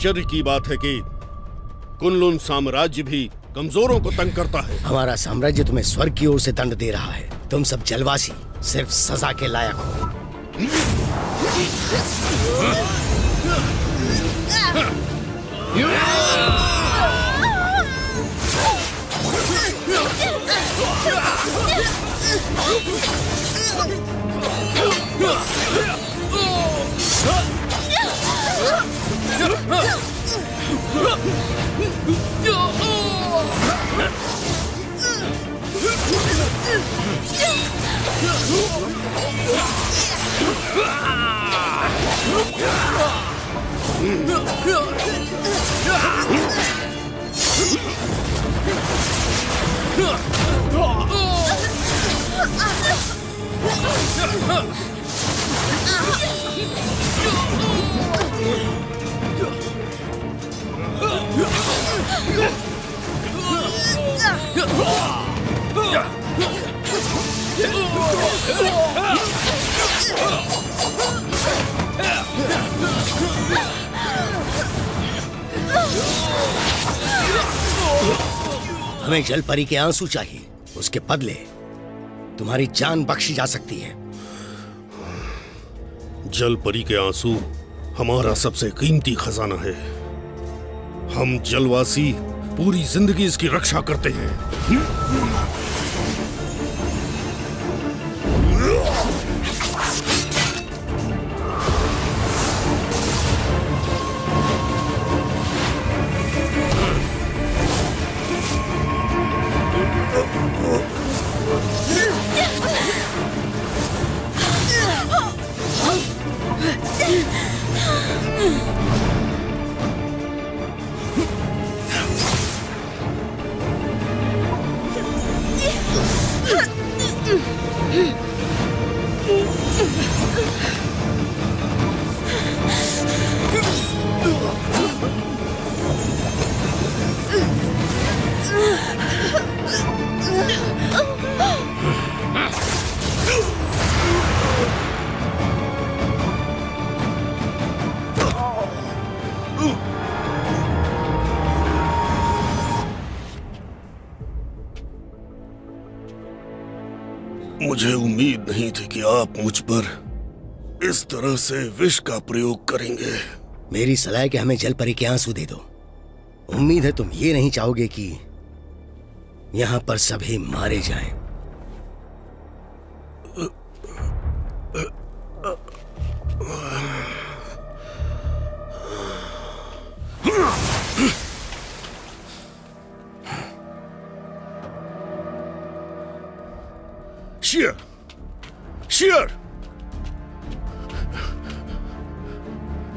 आश्चर्य की बात है कि कुनलुन साम्राज्य भी कमजोरों को तंग करता है। हमारा साम्राज्य तुम्हें स्वर्ग की ओर से दंड दे रहा है। तुम सब जलवासी सिर्फ सजा के लायक हो। हमें जल परी के आंसू चाहिए। उसके बदले तुम्हारी जान बख्शी जा सकती है। जल परी के आंसू हमारा सबसे कीमती खजाना है। हम जलवासी पूरी जिंदगी इसकी रक्षा करते हैं। मुझे उम्मीद नहीं थी कि आप मुझ पर इस तरह से विष का प्रयोग करेंगे। मेरी सलाह है कि हमें जल परी के आंसू दे दो। उम्मीद है तुम ये नहीं चाहोगे कि यहां पर सभी मारे जाएं। Share, share,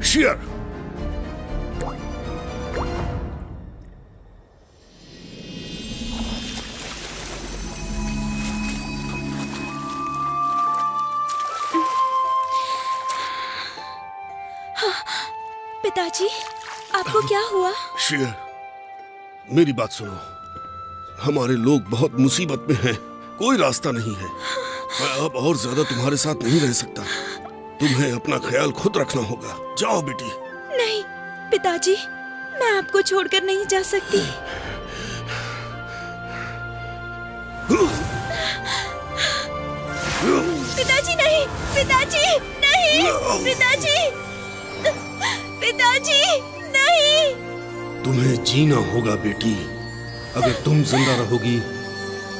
share. पिताजी, आपको क्या हुआ? शेयर, मेरी बात सुनो। हमारे लोग बहुत मुसीबत में हैं। कोई रास्ता नहीं है। मैं अब और ज्यादा तुम्हारे साथ नहीं रह सकता। तुम्हें अपना ख्याल खुद रखना होगा। जाओ बेटी। नहीं पिताजी, मैं आपको छोड़कर नहीं जा सकती। पिताजी नहीं, पिताजी नहीं, पिताजी, पिताजी नहीं। तुम्हें जीना होगा बेटी। अगर तुम जिंदा रहोगी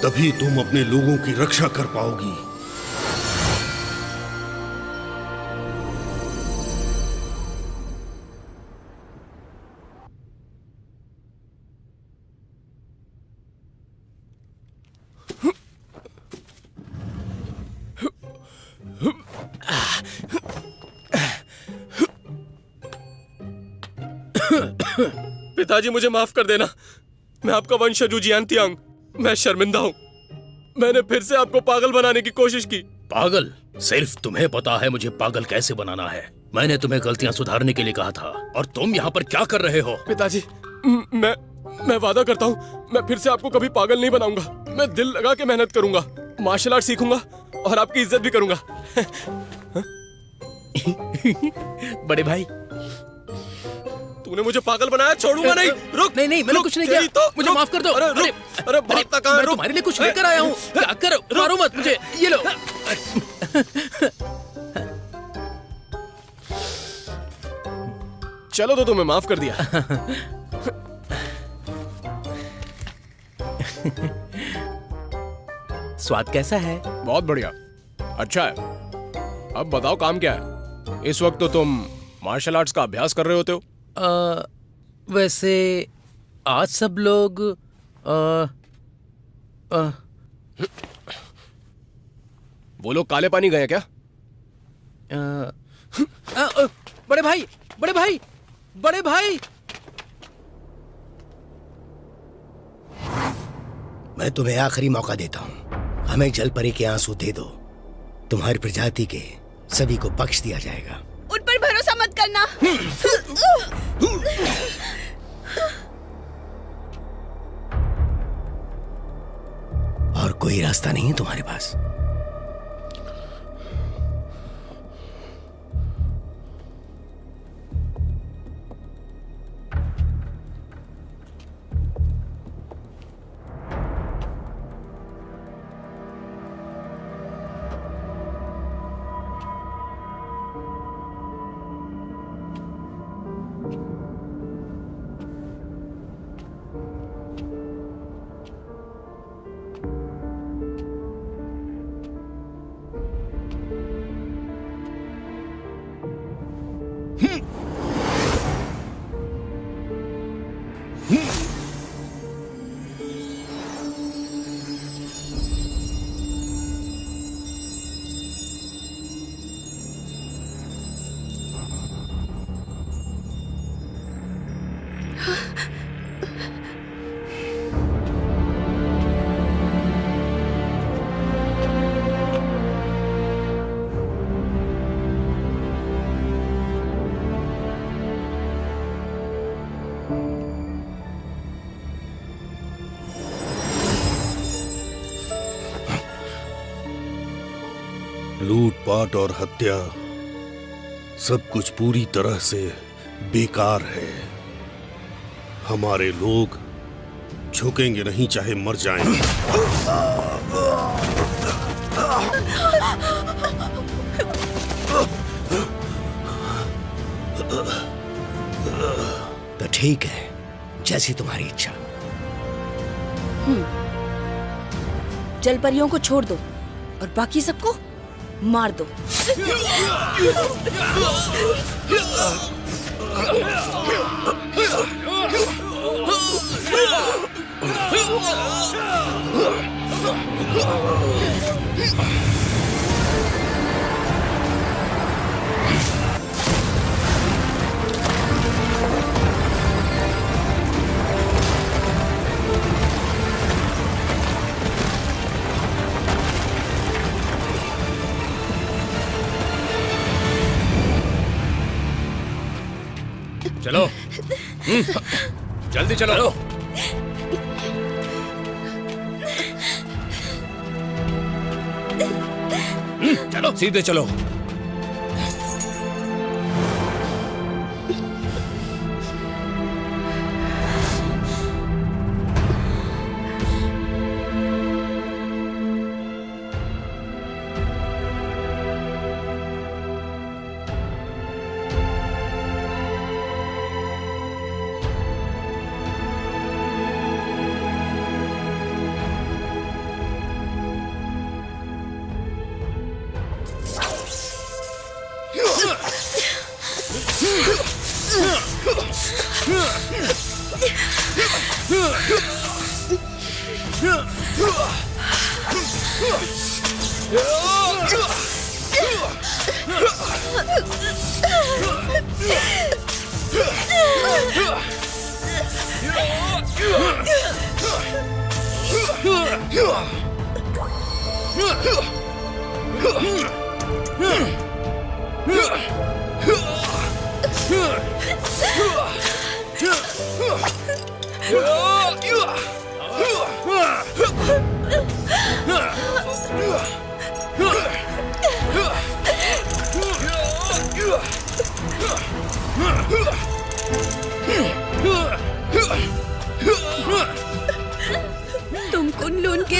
तभी तुम अपने लोगों की रक्षा कर पाओगी। पिताजी, मुझे माफ कर देना। मैं आपका वंशज हूं जियांतियांग। मैं शर्मिंदा हूं। मैंने फिर से आपको पागल बनाने की कोशिश की। पागल? सिर्फ तुम्हें पता है मुझे पागल कैसे बनाना है। मैंने तुम्हें गलतियां सुधारने के लिए कहा था और तुम यहाँ पर क्या कर रहे हो? पिताजी, मैं वादा करता हूँ मैं फिर से आपको कभी पागल नहीं बनाऊंगा। मैं दिल लगा के मेहनत करूंगा, मार्शल आर्ट सीखूंगा और आपकी इज्जत भी करूंगा। बड़े भाई, तूने मुझे पागल बनाया, छोड़ूंगा नहीं। रुक। नहीं नहीं, मैंने रुक, कुछ नहीं तेरी किया। तो मुझे रुक। माफ कर दो। अरे रुक, अरे भागता कहाँ है? मैं रुक। तुम्हारे लिए कुछ लेकर आया हूँ। क्या कर, मारो मत मुझे। ये लो। चलो तो तुम्हें माफ कर दिया। स्वाद कैसा है? बहुत बढ़िया, अच्छा है। अब बताओ काम क्या है? इस वक्त तो तुम मार्शल आर्ट्स का अभ्यास कर रहे होते हो। वैसे आज सब लोग वो लोग काले पानी गए क्या? बड़े भाई, बड़े भाई, बड़े भाई। मैं तुम्हें आखिरी मौका देता हूँ, हमें जल परी के आंसू दे दो, तुम्हारी प्रजाति के सभी को बख्श दिया जाएगा। उन पर भरोसा मत करना। और कोई रास्ता नहीं है तुम्हारे पास? लूटपाट और हत्या सब कुछ पूरी तरह से बेकार है। हमारे लोग झुकेंगे नहीं, चाहे मर जाएं। तो ठीक है, जैसी तुम्हारी इच्छा। जल परियों को छोड़ दो और बाकी सबको मार दो। चलो। जल्दी चलो। चलो सीधे चलो।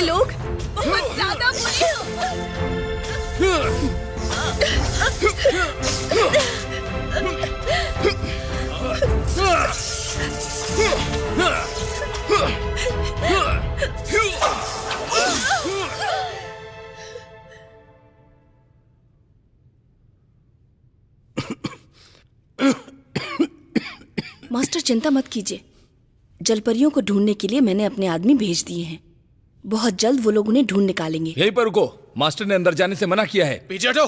लोग बहुत ज्यादा बुरे हो। मास्टर चिंता मत कीजिए, जलपरियों को ढूंढने के लिए मैंने अपने आदमी भेज दिए हैं। बहुत जल्द वो लोग उन्हें ढूंढ निकालेंगे। यहीं पर रुको, मास्टर ने अंदर जाने से मना किया है। पीछे हटो।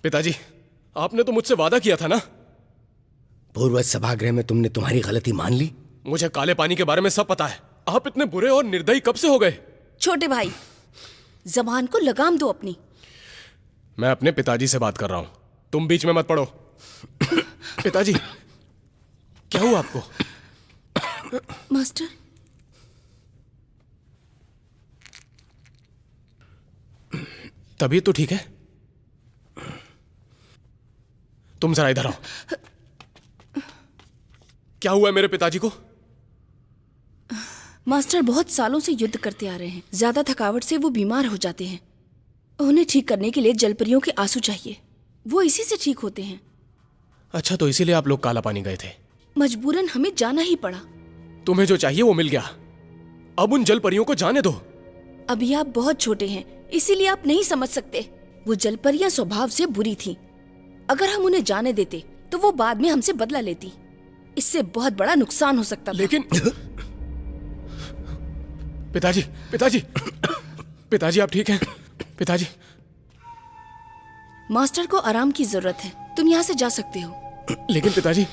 पिताजी, आपने तो मुझसे वादा किया था ना। पूर्वज सभागृह में तुमने तुम्हारी गलती मान ली। मुझे काले पानी के बारे में सब पता है। आप इतने बुरे और निर्दयी कब से हो गए? छोटे भाई, जबान को लगाम दो अपनी। मैं अपने पिताजी से बात कर रहा हूं, तुम बीच में मत पड़ो। पिताजी, क्या हुआ आपको? मास्टर, तबीयत तो ठीक है? तुम जरा इधर आओ। क्या हुआ है मेरे पिताजी को? मास्टर बहुत सालों से युद्ध करते आ रहे हैं। ज्यादा थकावट से वो बीमार हो जाते हैं। उन्हें ठीक करने के लिए जलपरियों के आंसू चाहिए। वो इसी से ठीक होते हैं। अच्छा, तो इसीलिए आप लोग काला पानी गए थे? मजबूरन हमें जाना ही पड़ा। तुम्हें जो चाहिए वो मिल गया। अब उन जलपरियों को जाने दो। अभी आप बहुत छोटे हैं, इसीलिए आप नहीं समझ सकते। वो जलपरियां स्वभाव से बुरी थीं। अगर हम उन्हें जाने देते तो वो बाद में हमसे बदला लेती। इससे बहुत बड़ा नुकसान हो सकता था। लेकिन पिताजी, पिताजी, पिताजी आप ठीक हैं? पिताजी, मास्टर को आराम की जरूरत है। तुम यहाँ से जा सकते हो। लेकिन पिताजी,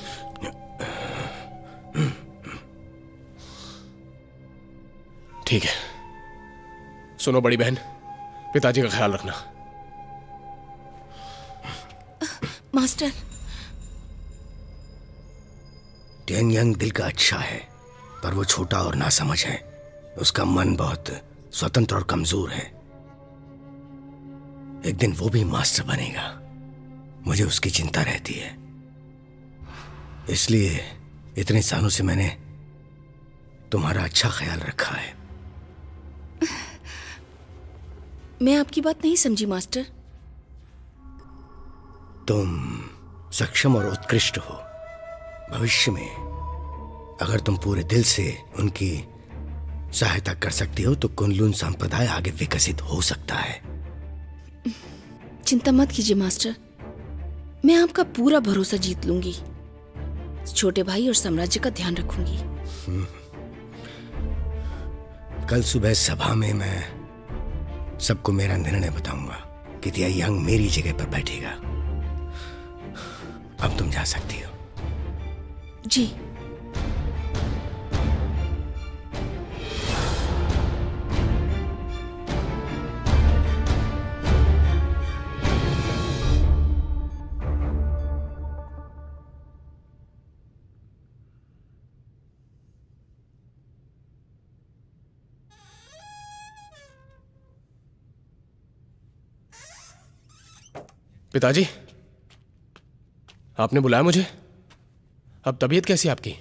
ठीक है। सुनो बड़ी बहन, पिताजी का ख्याल रखना। मास्टर, टियानयांग दिल का अच्छा है, पर वो छोटा और नासमझ है। उसका मन बहुत स्वतंत्र और कमजोर है। एक दिन वो भी मास्टर बनेगा। मुझे उसकी चिंता रहती है। इसलिए इतने सालों से मैंने तुम्हारा अच्छा ख्याल रखा है। मैं आपकी बात नहीं समझी मास्टर। तुम सक्षम और उत्कृष्ट हो। भविष्य में अगर तुम पूरे दिल से उनकी सहायता कर सकती हो तो कुनलुन संप्रदाय आगे विकसित हो सकता है। चिंता मत कीजिए मास्टर, मैं आपका पूरा भरोसा जीत लूंगी। छोटे भाई और साम्राज्य का ध्यान रखूंगी। कल सुबह सभा में मैं सबको मेरा निर्णय बताऊंगा कि टियानयांग मेरी जगह पर बैठेगा। अब तुम जा सकती हो। जी। पिताजी, आपने बुलाया मुझे? अब तबीयत कैसी है आपकी?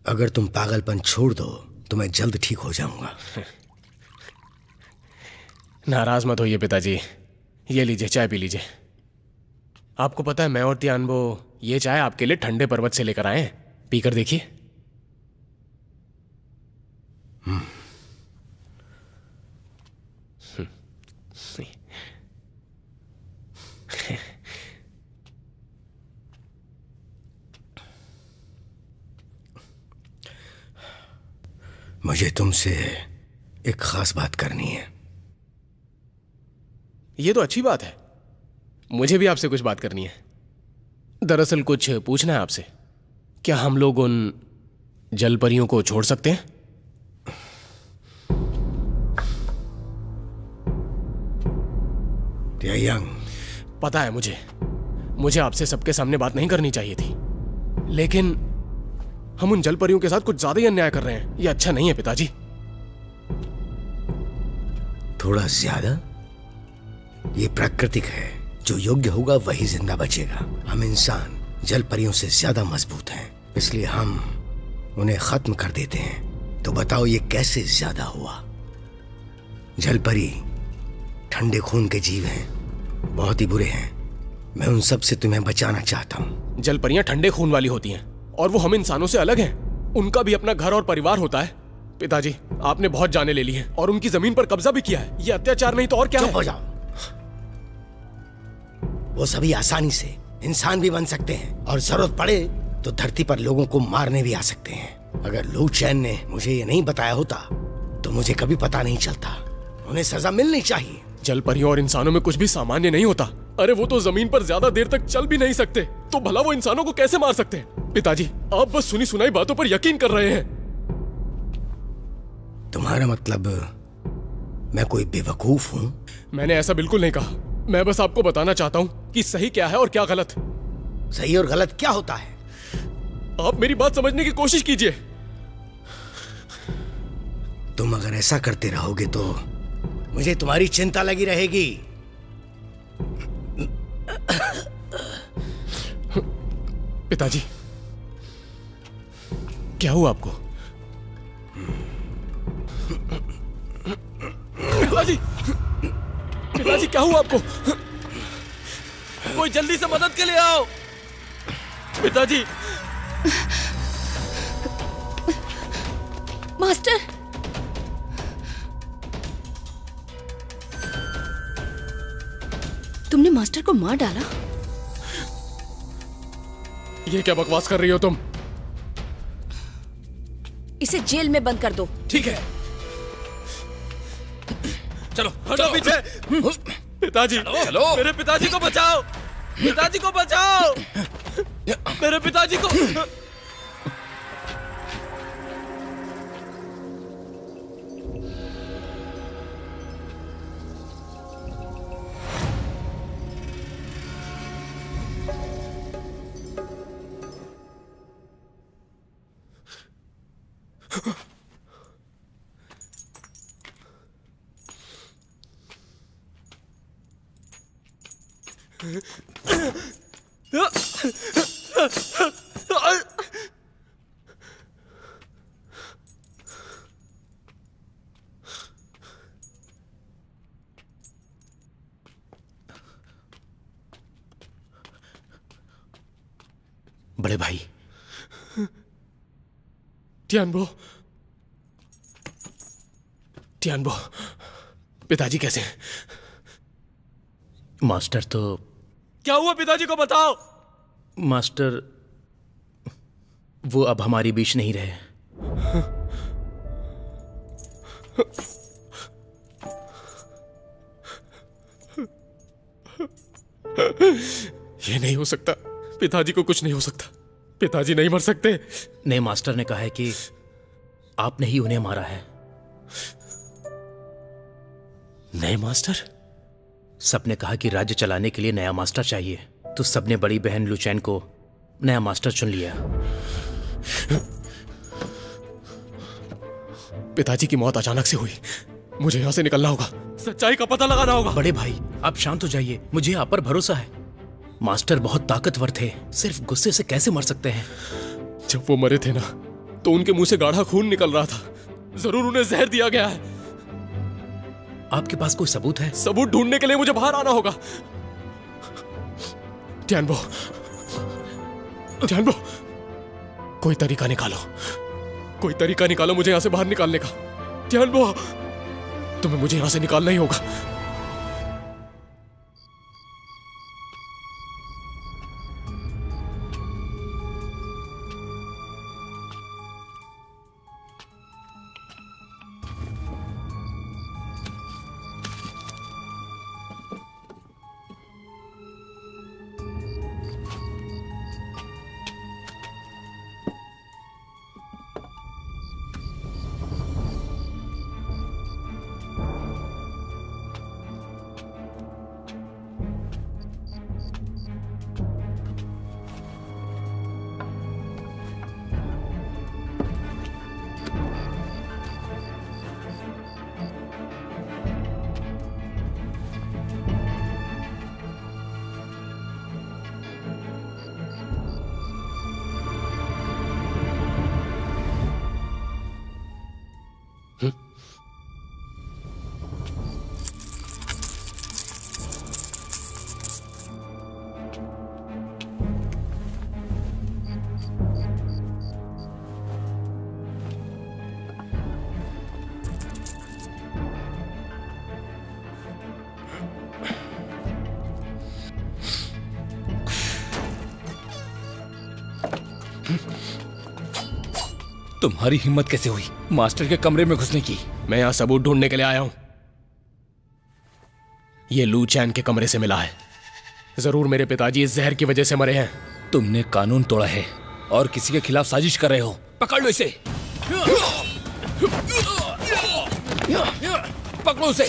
अगर तुम पागलपन छोड़ दो तो मैं जल्द ठीक हो जाऊंगा। नाराज मत होइए पिताजी, ये लीजिए, चाय पी लीजिए। आपको पता है मैं और तियानबो ये चाय आपके लिए ठंडे पर्वत से लेकर आए हैं। पीकर देखिए। मुझे तुमसे एक खास बात करनी है। ये तो अच्छी बात है। मुझे भी आपसे कुछ बात करनी है। दरअसल कुछ पूछना है आपसे। क्या हम लोग उन जलपरियों को छोड़ सकते हैं? टियानयांग, पता है मुझे आपसे सबके सामने बात नहीं करनी चाहिए थी, लेकिन हम उन जलपरियों के साथ कुछ ज्यादा ही अन्याय कर रहे हैं। ये अच्छा नहीं है पिताजी। थोड़ा ज्यादा ये प्राकृतिक है, जो योग्य होगा वही जिंदा बचेगा। हम इंसान जल परियों से ज्यादा मजबूत हैं, इसलिए हम उन्हें खत्म कर देते हैं। तो बताओ ये कैसे ज्यादा हुआ? जल परी ठंडे खून के जीव हैं, बहुत ही बुरे हैं। मैं उन सब से तुम्हें बचाना चाहता हूँ। जल परियां ठंडे खून वाली होती हैं और वो हम इंसानों से अलग हैं। उनका भी अपना घर और परिवार होता है। पिताजी, आपने बहुत जानें ले ली हैं और उनकी जमीन पर कब्जा भी किया है। ये अत्याचार नहीं तो और क्या है? चुप हो जाओ। वो सभी आसानी से इंसान भी बन सकते हैं और जरूरत पड़े तो धरती पर लोगों को मारने भी आ सकते हैं। अगर लू चैन ने मुझे ये नहीं बताया होता तो मुझे कभी पता नहीं चलता। उन्हें सजा मिलनी चाहिए। जल परियों और इंसानों में कुछ भी सामान्य नहीं होता। अरे वो तो जमीन पर ज्यादा देर तक चल भी नहीं सकते, तो भला वो इंसानों को कैसे मार सकते हैं? पिताजी, आप बस सुनी सुनाई बातों पर यकीन कर रहे हैं। तुम्हारा मतलब मैं कोई बेवकूफ हूँ? मैंने ऐसा बिल्कुल नहीं कहा। मैं बस आपको बताना चाहता हूँ कि सही क्या है और क्या गलत। सही और गलत क्या होता है? आप मेरी बात समझने की कोशिश कीजिए। तुम अगर ऐसा करते रहोगे तो मुझे तुम्हारी चिंता लगी रहेगी। पिताजी, क्या हुआ आपको? पिताजी, पिताजी क्या हुआ आपको? कोई जल्दी से मदद के लिए आओ। पिताजी। मास्टर, तुमने मास्टर को मार डाला? ये क्या बकवास कर रही हो तुम? इसे जेल में बंद कर दो। ठीक है, चलो हटो पीछे। पिताजी, चलो। मेरे पिताजी को बचाओ। पिताजी को बचाओ। मेरे पिताजी को। बड़े भाई, टियानबो, टियानबो, पिताजी कैसे हैं? मास्टर तो क्या हुआ? पिताजी को बताओ। मास्टर वो अब हमारी बीच नहीं रहे। ये नहीं हो सकता। पिताजी को कुछ नहीं हो सकता। पिताजी नहीं मर सकते। नहीं, मास्टर ने कहा है कि आपने ही उन्हें मारा है। नहीं मास्टर। सबने कहा कि राज्य चलाने के लिए नया मास्टर चाहिए, तो सबने बड़ी बहन लुचैन को नया मास्टर चुन लिया। पिताजी की मौत अचानक से हुई। मुझे यहां से निकलना होगा। सच्चाई का पता लगाना होगा। बड़े भाई, आप शांत हो जाइए। मुझे आप पर भरोसा है। मास्टर बहुत ताकतवर थे, सिर्फ गुस्से से कैसे मर सकते हैं? जब वो मरे थे ना, तो उनके मुंह से गाढ़ा खून निकल रहा था। जरूर उन्हें जहर दिया गया है। आपके पास कोई सबूत है? सबूत ढूंढने के लिए मुझे बाहर आना होगा। टियानबो, टियानबो, कोई तरीका निकालो। कोई तरीका निकालो मुझे यहां से बाहर निकालने का। टियानबो, तुम्हें मुझे यहां से निकालना ही होगा। तुम्हारी हिम्मत कैसे हुई मास्टर के कमरे में घुसने की? मैं यहाँ सबूत ढूंढने के लिए आया हूं। ये लू चैन के कमरे से मिला है। जरूर मेरे पिताजी इस जहर की वजह से मरे हैं। तुमने कानून तोड़ा है और किसी के खिलाफ साजिश कर रहे हो। पकड़ लो इसे। पकड़ो उसे।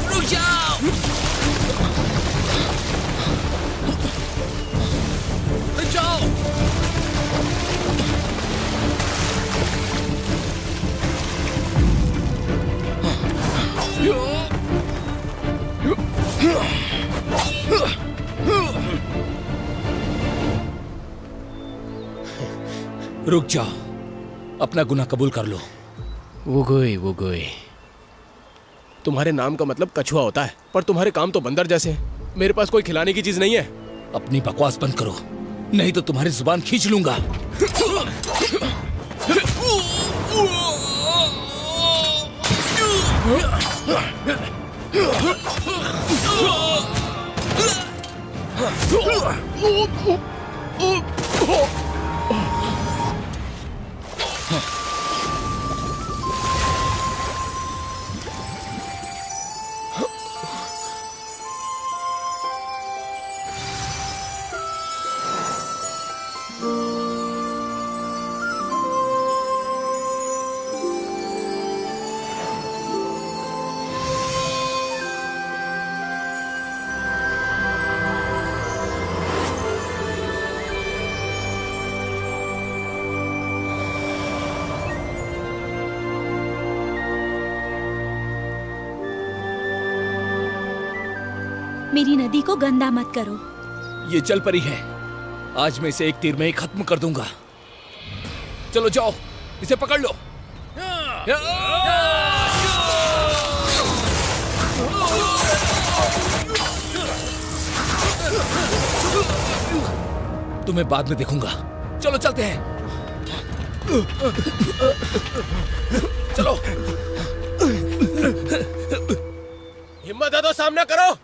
रुक जाओ। रुक जाओ। रुक जाओ, अपना गुनाह कबूल कर लो। वो गोई तुम्हारे नाम का मतलब कछुआ होता है, पर तुम्हारे काम तो बंदर जैसे हैं। मेरे पास कोई खिलाने की चीज नहीं है। अपनी बकवास बंद करो, नहीं तो तुम्हारी जुबान खींच लूंगा। मेरी नदी को गंदा मत करो। ये जल परी है, आज मैं इसे एक तीर में ही खत्म कर दूंगा। चलो जाओ, इसे पकड़ लो। तुम्हें बाद में देखूंगा। चलो चलते हैं। चलो। हिम्मत है तो सामना करो।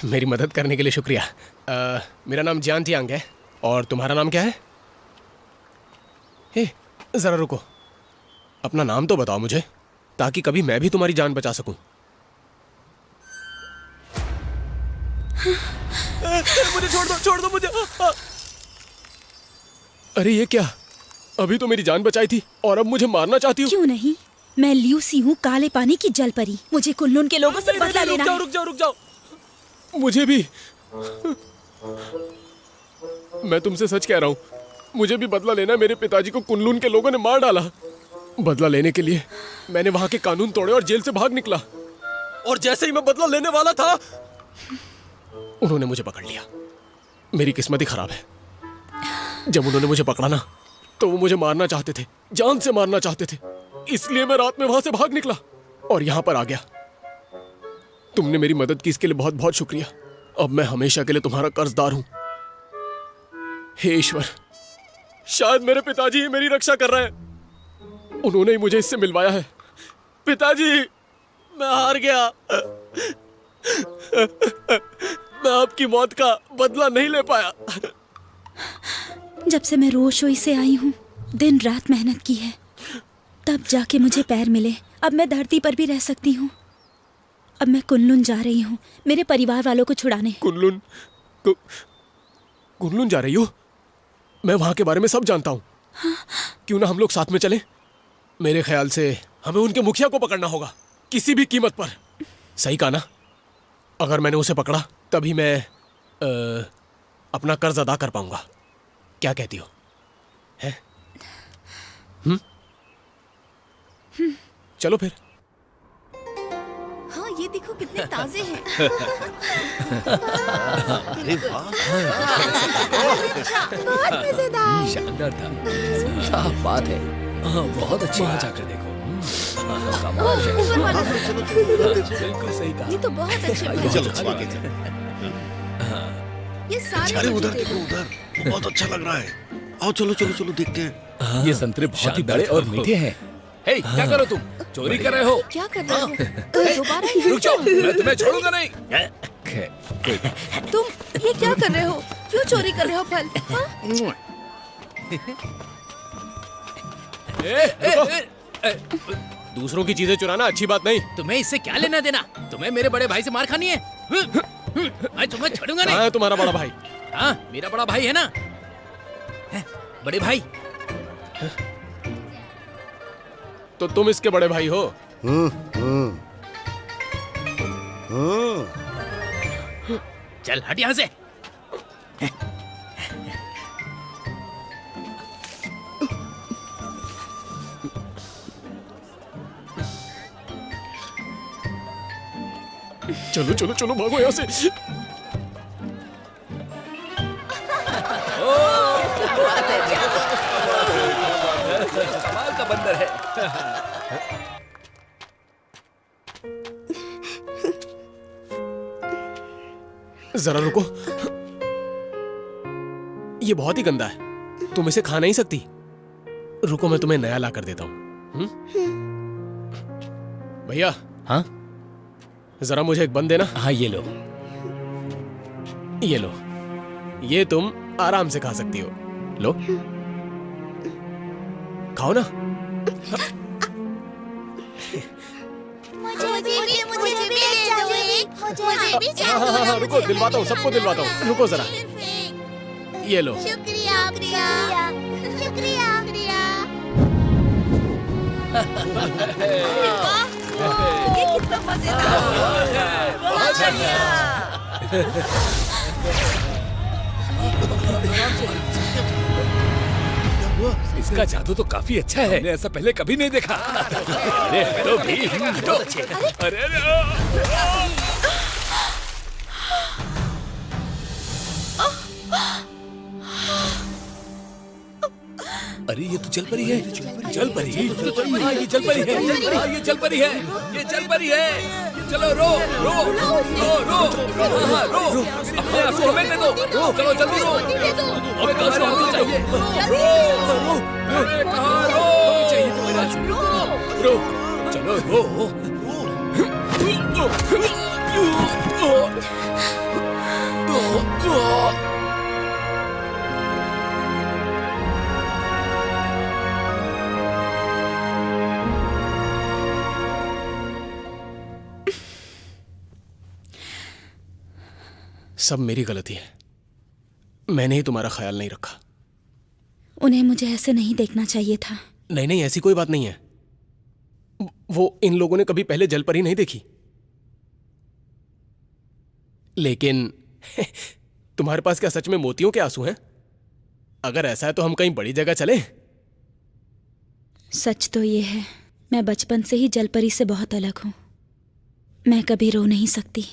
मेरी मदद करने के लिए शुक्रिया। मेरा नाम जियान थियांग है और तुम्हारा नाम क्या है? हे, जरा रुको, अपना नाम तो बताओ मुझे, ताकि कभी मैं भी तुम्हारी जान बचा सकूं। मुझे छोड़ दो मुझे। अरे ये क्या, अभी तो मेरी जान बचाई थी और अब मुझे मारना चाहती हो? क्यों नहीं, मैं ल्यूसी हूँ, काले पानी की जल परी। मुझे कुनलुन के लोगों से बदला लेना है। रुक जाओ। मुझे भी, मैं तुमसे सच कह रहा हूँ, मुझे भी बदला लेना है। मेरे पिताजी को कुनलुन के लोगों ने मार डाला। बदला लेने के लिए मैंने वहां के कानून तोड़े और जेल से भाग निकला। और जैसे ही मैं बदला लेने वाला था, उन्होंने मुझे पकड़ लिया। मेरी किस्मत ही खराब है। जब उन्होंने मुझे पकड़ा ना, तो वो मुझे मारना चाहते थे, जान से मारना चाहते थे। इसलिए मैं रात में वहां से भाग निकला और यहां पर आ गया। तुमने मेरी मदद की, इसके लिए बहुत बहुत शुक्रिया। अब मैं हमेशा के लिए तुम्हारा कर्जदार हूं। हे ईश्वर, शायद मेरे पिताजी ही मेरी रक्षा कर रहे हैं। उन्होंने ही मुझे इससे मिलवाया है। पिताजी, मैं हार गया। मैं आपकी मौत का बदला नहीं ले पाया। जब से मैं रोशोई से आई हूँ, दिन रात मेहनत की है, तब जाके मुझे पैर मिले। अब मैं धरती पर भी रह सकती हूँ। अब मैं कुनलुन जा रही हूँ, मेरे परिवार वालों को छुड़ाने। कुनलुन जा रही हो? मैं वहां के बारे में सब जानता हूँ। क्यों ना हम लोग साथ में चलें? मेरे ख्याल से हमें उनके मुखिया को पकड़ना होगा, किसी भी कीमत पर। सही कहा ना? अगर मैंने उसे पकड़ा, तभी मैं अपना कर्ज अदा कर पाऊंगा। क्या कहती हो? है? चलो फिर। हाँ, ये देखो कितने ताजे हैं। अरे वाह, बहुत मजेदार। शानदार था। क्या बात है। हाँ, बहुत अच्छी। वहाँ जाकर देखो। ऊपर वाला। बिल्कुल सही कहा। ये तो बहुत अच्छे फल चलो हैं। आगे चलो। ये सारे अरे मुझे उधर दे देखो, दो। उधर वो बहुत अच्छा लग रहा है। आओ चलो चलो चलो देखते हैं। ये संतरे बहुत ही बड़े और मीठे हैं। हे, क्या करो तुम? चोरी कर रहे हो? क्या कर रहे हो? दोबारा ये रुक जाओ, मैं तुम्हें छोड़ूंगा नहीं। तुम ये क्या कर रहे हो? क्यों चोरी कर रहे हो फल? हाँ? दूसरों की चीजें चुराना अच्छी बात नहीं। तुम्हें इससे क्या लेना देना? तुम्हें मेरे बड़े भाई से मार खानी है? मैं तुम्हें छोड़ूंगा कहाँ नहीं। है तुम्हारा बड़ा भाई? हाँ, मेरा बड़ा भाई है ना। बड़े भाई, तो तुम इसके बड़े भाई हो? चल हट यहाँ से। चलो चलो चलो भागो यहाँ से। कमाल का बंदर है। जरा रुको, ये बहुत ही गंदा है, तुम इसे खा नहीं सकती। रुको मैं तुम्हें नया ला कर देता हूँ। भैया, हाँ जरा मुझे एक बन देना। हाँ, ये लो। ये लो, ये तुम आराम से खा सकती हो। लो, खाओ ना। हाँ, रुको, दिलवाता हूँ, सबको दिलवाता हूँ। रुको जरा, ये लो। शुक्रिया शुक्रिया शुक्रिया शुक्रिया। ये कितना मजेदार है। बहुत बढ़िया। इसका जादू तो काफी अच्छा है। मैंने ऐसा पहले कभी नहीं देखा। अरे हटो भी, हटो। अरे अरे ये तो जल परी है। जल परी? हाँ, ये जल परी है। हाँ, ये जल परी है। ये जल परी है। चलो रो रो रो रो रो, हाँ, रो। अपने आंसू हमें दे दो। चलो जल्दी रो। हमें कहाँ से आंसू चाहिए? रो रो। अरे कहाँ रो? चाहिए तुम्हें आंसू? रो। चलो रो। सब मेरी गलती है, मैंने ही तुम्हारा ख्याल नहीं रखा। उन्हें मुझे ऐसे नहीं देखना चाहिए था। नहीं नहीं, ऐसी कोई बात नहीं है। वो इन लोगों ने कभी पहले जल परी नहीं देखी। लेकिन तुम्हारे पास क्या सच में मोतियों के आंसू हैं? अगर ऐसा है तो हम कहीं बड़ी जगह चलें। सच तो ये है, मैं बचपन से ही जलपरी से बहुत अलग हूं। मैं कभी रो नहीं सकती।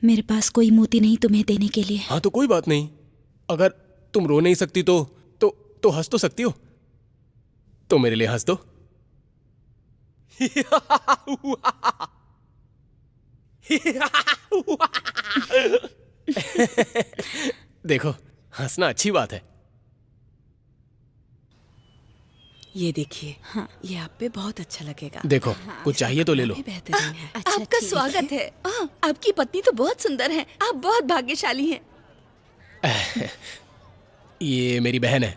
मेरे पास कोई मोती नहीं तुम्हें देने के लिए। हाँ तो कोई बात नहीं, अगर तुम रो नहीं सकती तो हंस तो सकती हो। तो मेरे लिए हंस दो। देखो, हंसना अच्छी बात है। ये देखिए, हाँ, ये आप पे बहुत अच्छा लगेगा। देखो, कुछ चाहिए तो ले लो। बेहतरीन है। आपका स्वागत है। आपकी पत्नी तो बहुत सुंदर है। आप बहुत भाग्यशाली हैं। ये मेरी बहन है।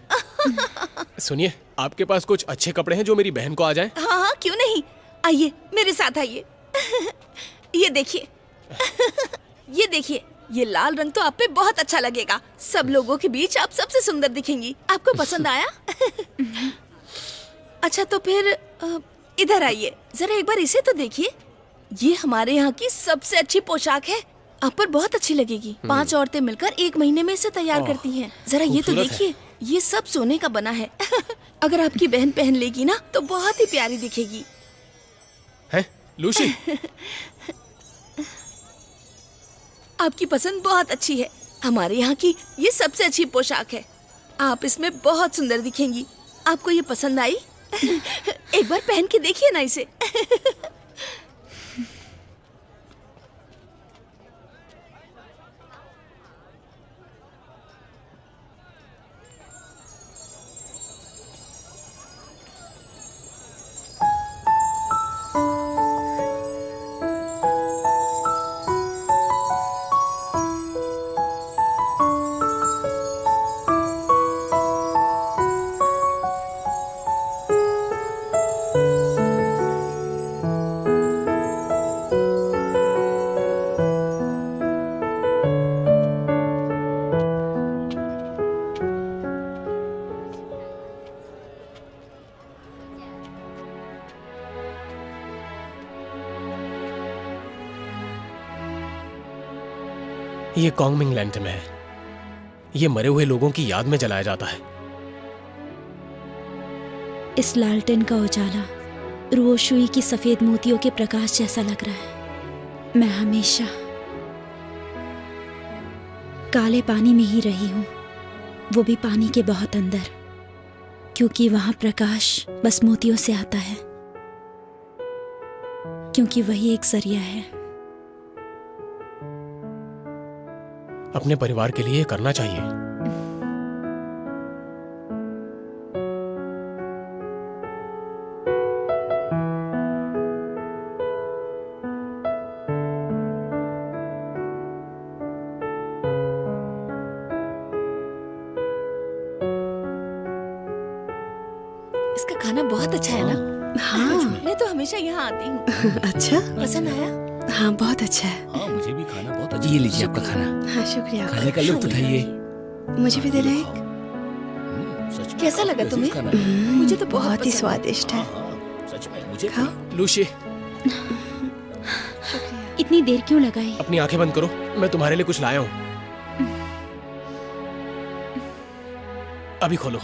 सुनिए, आपके पास कुछ अच्छे कपड़े हैं जो मेरी बहन को आ जाएं? हाँ हाँ, क्यों नहीं। आइए मेरे साथ आइए। ये देखिए, ये देखिए, ये लाल रंग तो आप पे बहुत अच्छा लगेगा। सब लोगों के बीच आप सबसे सुंदर दिखेंगी। आपको पसंद आया? अच्छा तो फिर इधर आइए, जरा एक बार इसे तो देखिए। ये हमारे यहाँ की सबसे अच्छी पोशाक है, आप पर बहुत अच्छी लगेगी। 5 औरतें मिलकर 1 महीने में इसे तैयार करती हैं। जरा ये तो खूबसूरत देखिए, ये सब सोने का बना है। अगर आपकी बहन पहन लेगी ना तो बहुत ही प्यारी दिखेगी। हैं, लूसी? आपकी पसंद बहुत अच्छी है। हमारे यहाँ की ये सबसे अच्छी पोशाक है। आप इसमें बहुत सुंदर दिखेंगी। आपको ये पसंद आई? एक बार पहन के देखिए ना इसे। ये कॉन्गमिंग लैंटर्न है। ये मरे हुए लोगों की याद में जलाया जाता है। इस लालटेन का उजाला रुओशुई की सफेद मोतियों के प्रकाश जैसा लग रहा है। मैं हमेशा काले पानी में ही रही हूं, वो भी पानी के बहुत अंदर, क्योंकि वहां प्रकाश बस मोतियों से आता है, क्योंकि वही एक जरिया है। अपने परिवार के लिए करना चाहिए। इसका खाना बहुत अच्छा है ना? हाँ। मैं तो हमेशा यहाँ आती हूँ। अच्छा। पसंद आया? हाँ, बहुत अच्छा है। हाँ, मुझे भी खाना बहुत अच्छा। ये लीजिए आपका खाना। हाँ, शुक्रिया। खाने का लुत्फ उठाइए। मुझे भी दे रहे एक? सच में कैसा लगा लजीज तुम्हें? खाना है। मुझे तो बहुत बहुत ही पसंद। स्वादिष्ट है। सच में मुझे खाओ। लूशी, शुक्रिया। इतनी देर क्यों लगाई? अपनी आंखें बंद करो, मैं तुम्हारे लिए कुछ लाया हूं। अभी खोलो।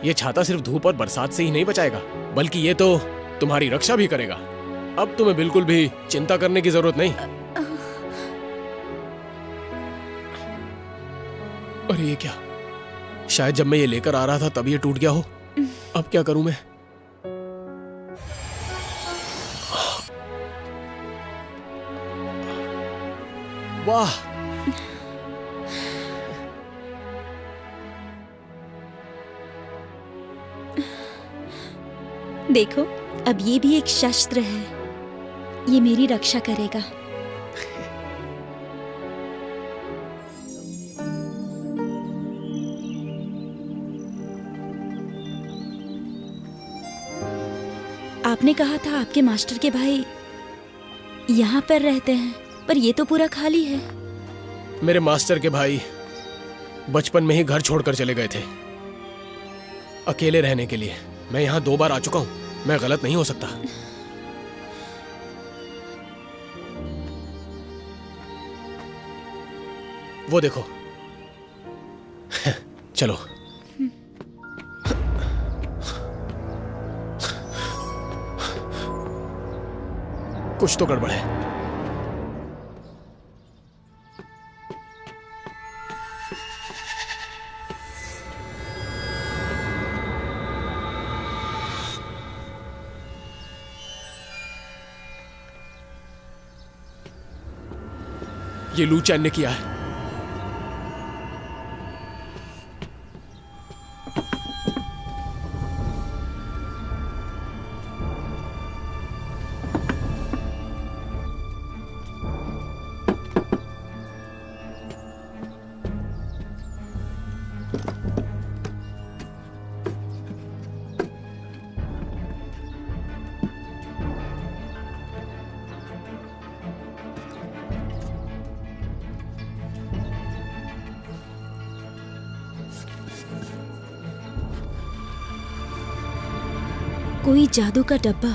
ये छाता सिर्फ धूप और बरसात से ही नहीं बचाएगा, बल्कि ये तो तुम्हारी रक्षा भी करेगा। अब तुम्हें बिल्कुल भी चिंता करने की जरूरत नहीं। अरे ये क्या? शायद जब मैं ये लेकर आ रहा था तब ये टूट गया हो। अब क्या करूं मैं? वाह, देखो, अब ये भी एक शस्त्र है। ये मेरी रक्षा करेगा। आपने कहा था आपके मास्टर के भाई यहाँ पर रहते हैं, पर ये तो पूरा खाली है। मेरे मास्टर के भाई बचपन में ही घर छोड़कर चले गए थे, अकेले रहने के लिए। मैं यहाँ 2 बार आ चुका हूँ, मैं गलत नहीं हो सकता। वो देखो। चलो। कुछ तो गड़बड़ है। ये लू चैन ने किया है। कोई जादू का डब्बा।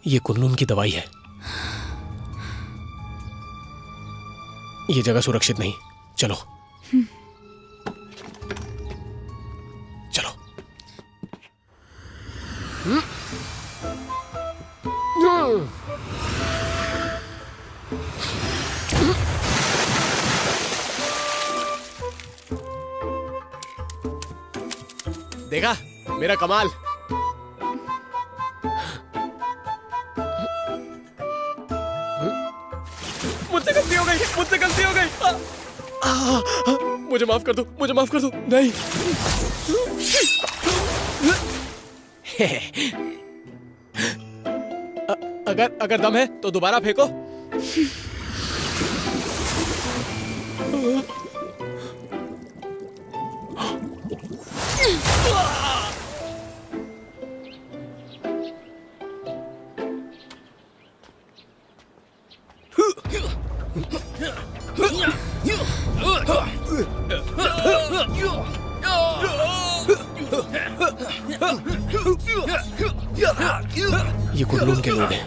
ये कुनलुन की दवाई है। ये जगह सुरक्षित नहीं। चलो चलो। देखा मेरा कमाल। मुझसे गलती हो गई, मुझसे गलती हो गई। मुझे माफ कर दो, मुझे माफ कर दो। नहीं। अगर दम है तो दोबारा फेंको। ये कुनलून के लोग हैं।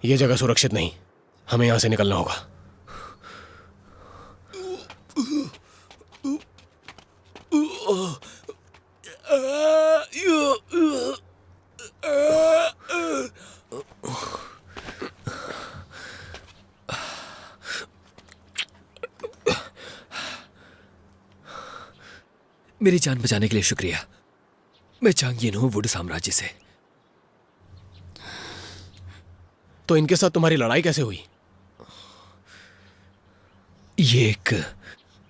ये जगह सुरक्षित नहीं, हमें यहां से निकलना होगा। मेरी जान बचाने के लिए शुक्रिया। मैं चांगियन हूं वुड साम्राज्य से। तो इनके साथ तुम्हारी लड़ाई कैसे हुई? ये एक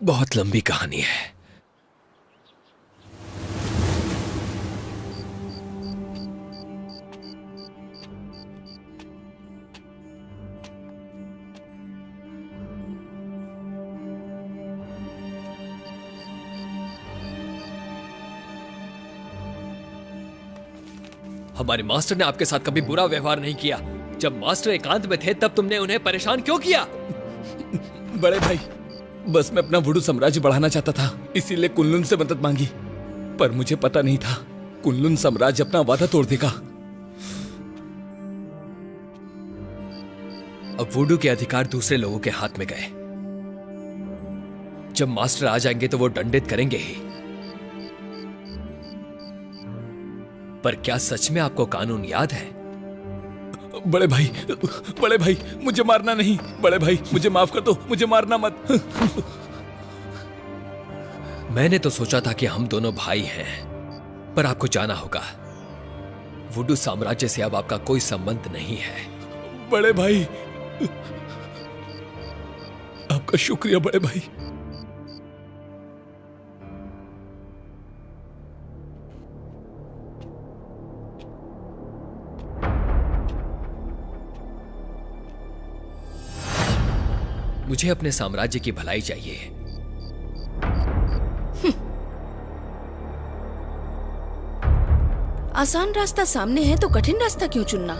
बहुत लंबी कहानी है। हमारे मास्टर ने आपके साथ कभी बुरा व्यवहार नहीं किया। जब मास्टर एकांत में थे तब तुमने उन्हें परेशान क्यों किया? बड़े भाई, बस मैं अपना वुडू साम्राज्य बढ़ाना चाहता था, इसीलिए कुनलुन से मदद मांगी। पर मुझे पता नहीं था कुनलुन साम्राज्य अपना वादा तोड़ देगा। अब वुडू के अधिकार दूसरे लोगों के हाथ में गए। जब मास्टर आ जाएंगे तो वो दंडित करेंगे ही। पर क्या सच में आपको कानून याद है? बड़े भाई मुझे मारना नहीं। बड़े भाई मुझे माफ कर दो, मुझे मारना मत। मैंने तो सोचा था कि हम दोनों भाई हैं, पर आपको जाना होगा वुडू साम्राज्य से अब आपका कोई संबंध नहीं है। बड़े भाई, आपका शुक्रिया बड़े भाई। मुझे अपने साम्राज्य की भलाई चाहिए। आसान रास्ता सामने है तो कठिन रास्ता क्यों चुनना?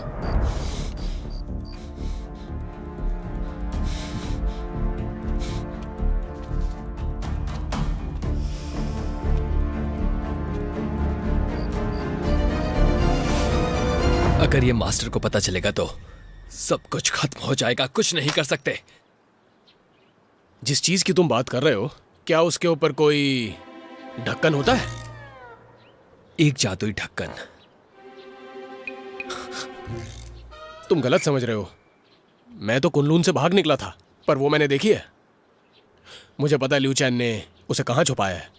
अगर ये मास्टर को पता चलेगा तो सब कुछ खत्म हो जाएगा। कुछ नहीं कर सकते। जिस चीज की तुम बात कर रहे हो, क्या उसके ऊपर कोई ढक्कन होता है? एक जादुई ढक्कन। तुम गलत समझ रहे हो। मैं तो कुनलून से भाग निकला था, पर वो मैंने देखी है। मुझे पता है लिू चैन ने उसे कहाँ छुपाया है।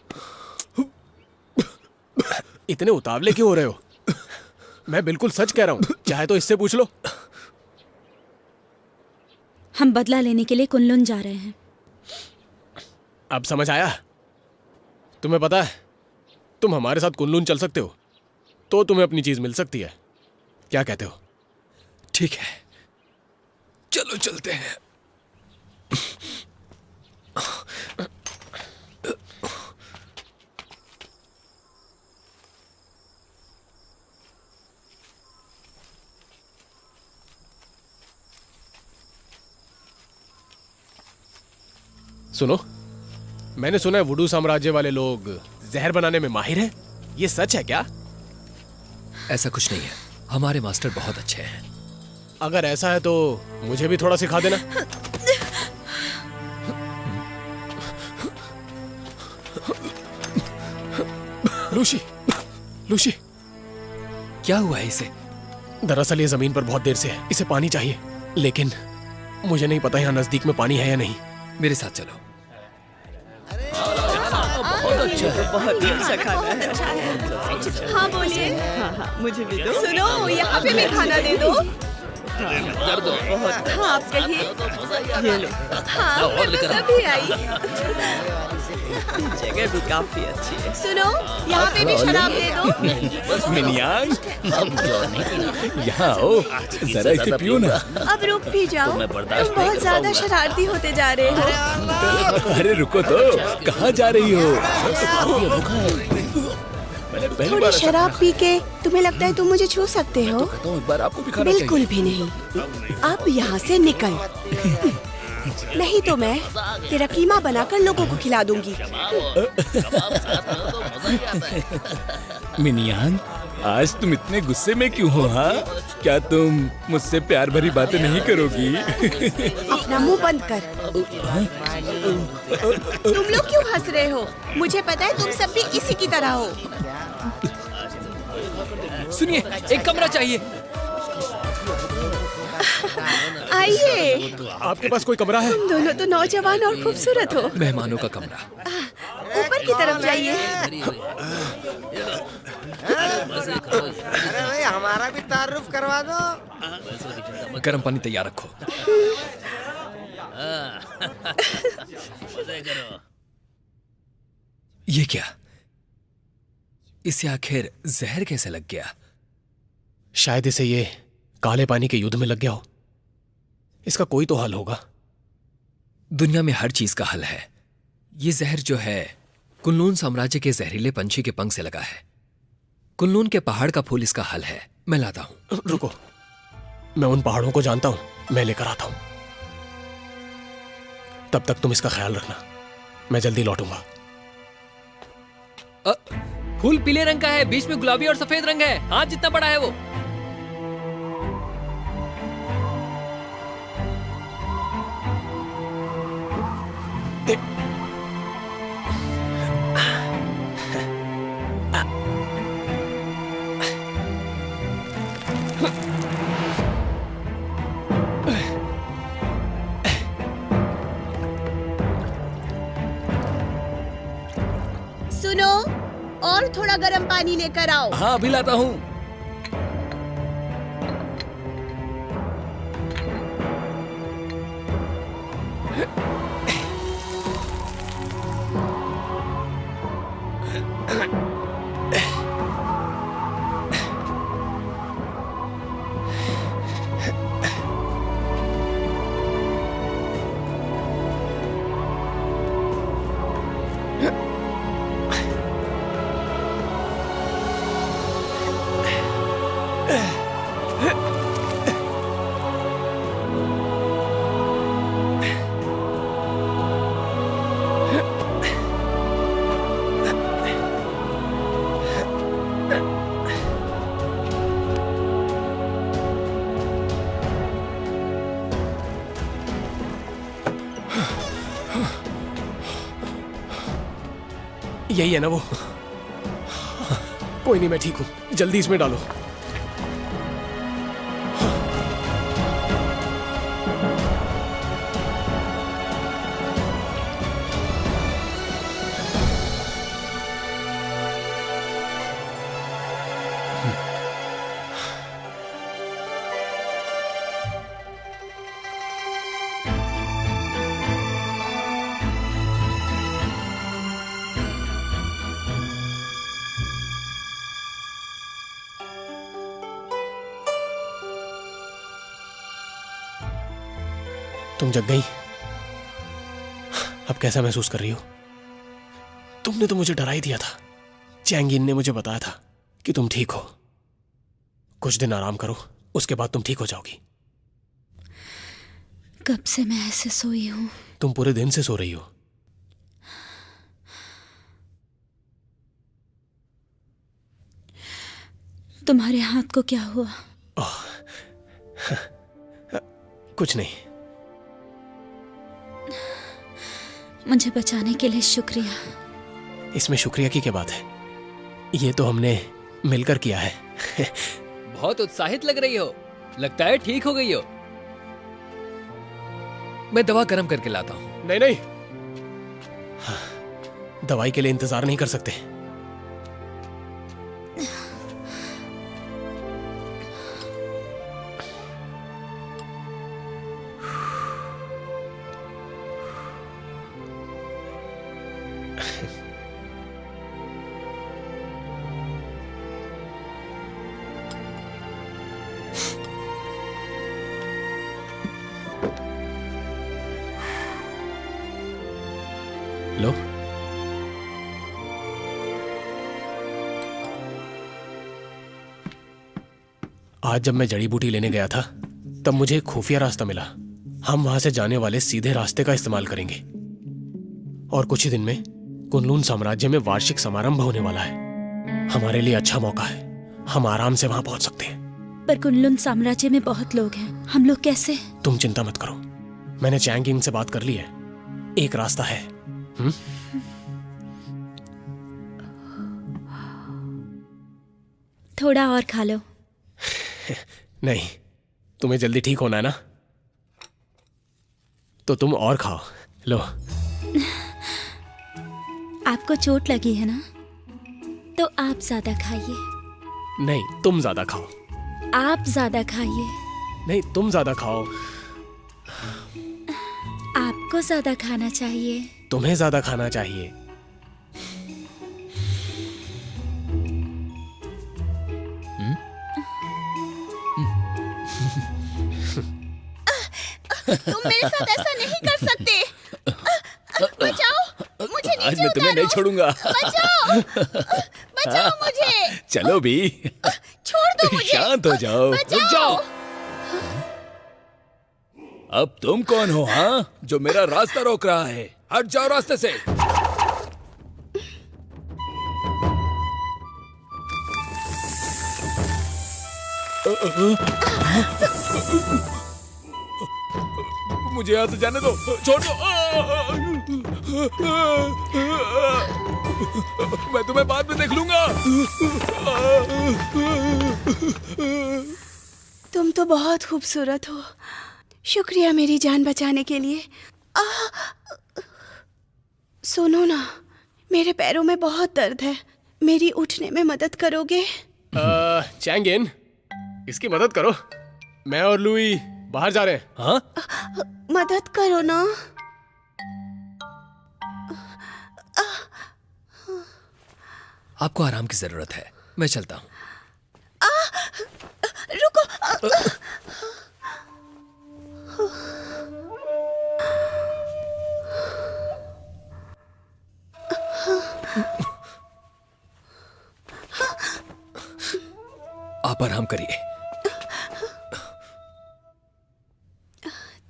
इतने उतावले क्यों हो रहे हो? मैं बिल्कुल सच कह रहा हूँ, चाहे तो इससे पूछ लो। हम बदला लेने के लिए कुनलुन जा रहे हैं। अब समझ आया? तुम्हें पता है तुम हमारे साथ कुनलुन चल सकते हो तो तुम्हें अपनी चीज मिल सकती है। क्या कहते हो? ठीक है, चलो चलते हैं। सुनो, मैंने सुना है वुडू साम्राज्य वाले लोग जहर बनाने में माहिर हैं। ये सच है क्या? ऐसा कुछ नहीं है, हमारे मास्टर बहुत अच्छे हैं। अगर ऐसा है तो मुझे भी थोड़ा सिखा देना। लूशी, लूशी, क्या हुआ है इसे? दरअसल ये जमीन पर बहुत देर से है, इसे पानी चाहिए, लेकिन मुझे नहीं पता यहाँ नजदीक में पानी है या नहीं। मेरे साथ चलो। बहुत अच्छा खाना है। हाँ बोलिए। हाँ, मुझे भी दो। सुनो, यहाँ पे भी खाना दे दो। बहुत। हाँ, आप कहिए। ये लो। हाँ, मैं तो सभी आई। जगह भी काफी अच्छी है। सुनो, यहाँ पे भी शराब दे दो। मिनियांग, यहाँ आओ, जरा इसे पियो ना। अब रुक भी जाओ, तुम बहुत ज्यादा शरारती होते जा रहे हो। अरे रुको तो, कहाँ जा रही हो? थोड़ी शराब पी के तुम्हें लगता है तुम मुझे छू सकते हो? एक बार आपको भी खाना बिल्कुल भी नहीं। अब यहाँ से निकल, नहीं तो मैं तेरा कीमा बनाकर लोगों को खिला दूंगी। मिनियांग, आज तुम इतने गुस्से में क्यों हो? हाँ, क्या तुम मुझसे प्यार भरी बातें नहीं करोगी? अपना मुंह बंद कर। तुम लोग क्यों हंस रहे हो? मुझे पता है तुम सब भी इसी की तरह हो। सुनिए, एक कमरा चाहिए। आइए। आपके पास कोई कमरा है? तुम दोनों तो नौजवान और खूबसूरत हो। मेहमानों का कमरा। ऊपर की तरफ जाइए। अरे हमारा भी तारुफ करवा दो। गर्म पानी तैयार रखो। ये क्या? इसे आखिर जहर कैसे लग गया? शायद इसे ये काले पानी के युद्ध में लग गया हो। इसका कोई तो हल होगा। दुनिया में हर चीज का हल है। ये जहर जो है कुनलून साम्राज्य के जहरीले पंछी के पंख से लगा है। कुनलून के पहाड़ का फूल इसका हल है। मैं लाता हूं। रुको, मैं उन पहाड़ों को जानता हूं, मैं लेकर आता हूं। तब तक तुम इसका ख्याल रखना, मैं जल्दी लौटूंगा। फूल पीले रंग का है, बीच में गुलाबी और सफेद रंग है। हाथ जितना बड़ा है वो। सुनो, और थोड़ा गर्म पानी लेकर आओ। हाँ, अभी लाता हूँ। यही है ना वो? कोई नहीं, मैं ठीक हूं। जल्दी इसमें डालो। तुम जग गई। अब कैसा महसूस कर रही हो? तुमने तो मुझे डरा ही दिया था। चैंगिन ने मुझे बताया था कि तुम ठीक हो। कुछ दिन आराम करो, उसके बाद तुम ठीक हो जाओगी। कब से मैं ऐसे सोई हूँ? तुम पूरे दिन से सो रही हो। तुम्हारे हाथ को क्या हुआ? कुछ नहीं। मुझे बचाने के लिए शुक्रिया। इसमें शुक्रिया की क्या बात है? ये तो हमने मिलकर किया है। बहुत उत्साहित लग रही हो। लगता है ठीक हो गई हो। मैं दवा गर्म करके लाता हूँ। नहीं नहीं, दवाई के लिए इंतजार नहीं कर सकते। लो। आज जब मैं जड़ी बूटी लेने गया था तब मुझे एक खुफिया रास्ता मिला। हम वहां से जाने वाले सीधे रास्ते का इस्तेमाल करेंगे और कुछ ही दिन में कुनलून साम्राज्य में वार्षिक समारंभ होने वाला है। हमारे लिए अच्छा मौका है, हम आराम से वहां पहुंच सकते हैं। पर कुनलून साम्राज्य में बहुत लोग हैं, हम लोग कैसे? तुम चिंता मत करो, मैंने चैंगिन से बात कर ली है। एक रास्ता है। थोड़ा और खा लो। नहीं, तुम्हें जल्दी ठीक होना है ना, तो तुम और खाओ। लो। आपको चोट लगी है ना, तो आप ज्यादा खाइए। नहीं, तुम ज्यादा खाओ। आप ज्यादा खाइए। नहीं, तुम ज्यादा खाओ। आपको ज्यादा खाना चाहिए। तुम्हें ज्यादा खाना चाहिए। तुम मेरे साथ ऐसा नहीं कर सकते। बचाओ, मुझे नीचे आज मैं तुम्हें नहीं छोड़ूंगा। बचाओ, बचाओ मुझे। चलो भी। छोड़ दो मुझे। शांत हो जाओ। रुक जाओ। अब तुम कौन हो, हाँ, जो मेरा रास्ता रोक रहा है? हट जाओ रास्ते से। मुझे यहाँ से जाने दो, छोड़ दो। मैं तुम्हें बाद में देख लूंगा। तुम तो बहुत खूबसूरत हो। शुक्रिया मेरी जान बचाने के लिए। सुनो ना, मेरे पैरों में बहुत दर्द है, मेरी उठने में मदद करोगे? चैंगिन, इसकी मदद करो। मैं और लुई बाहर जा रहे हैं। हाँ? मदद करो ना। आपको आराम की जरूरत है, मैं चलता हूँ। रुको। आप आराम करिए।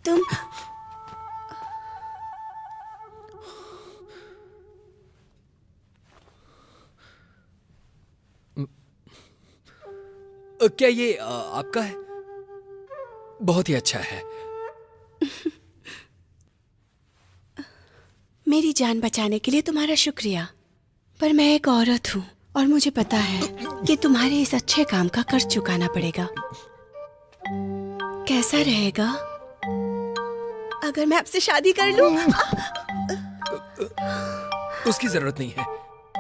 तुम क्या ये आपका है? बहुत ही अच्छा है। मेरी जान बचाने के लिए तुम्हारा शुक्रिया, पर मैं एक औरत हूँ और मुझे पता है कि तुम्हारे इस अच्छे काम का कर्ज चुकाना पड़ेगा। कैसा रहेगा अगर मैं आपसे शादी कर लूं? उसकी जरूरत नहीं है,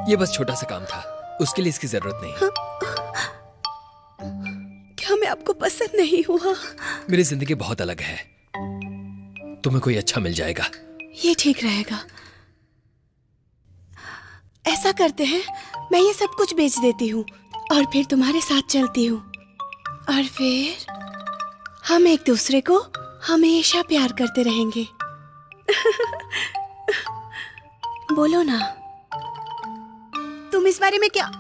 ये बस छोटा सा काम था, उसके लिए इसकी जरूरत नहीं। क्या मैं आपको पसंद नहीं हुआ? मेरी जिंदगी बहुत अलग है, तुम्हें कोई अच्छा मिल जाएगा। ये ठीक रहेगा। ऐसा करते हैं, मैं ये सब कुछ बेच देती हूँ और फिर तुम्हारे साथ चलती हूँ और फिर हम एक दूसरे को हमेशा प्यार करते रहेंगे। बोलो ना, तुम इस बारे में क्या?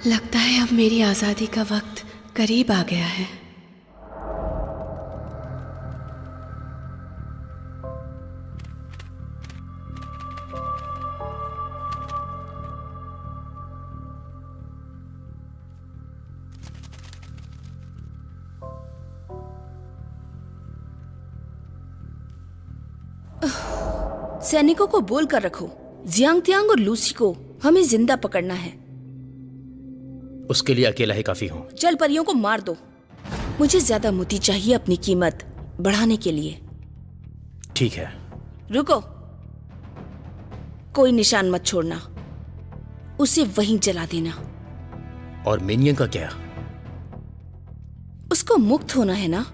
लगता है अब मेरी आजादी का वक्त करीब आ गया है। सैनिकों को बोल कर रखो, जियांग तियांग और लूसी को हमें जिंदा पकड़ना है। उसके लिए अकेला ही काफी हूँ। जल परियों को मार दो। मुझे ज्यादा मोती चाहिए अपनी कीमत बढ़ाने के लिए। ठीक है। रुको, कोई निशान मत छोड़ना, उसे वहीं जला देना। और मिनियन का क्या? उसको मुक्त होना है ना,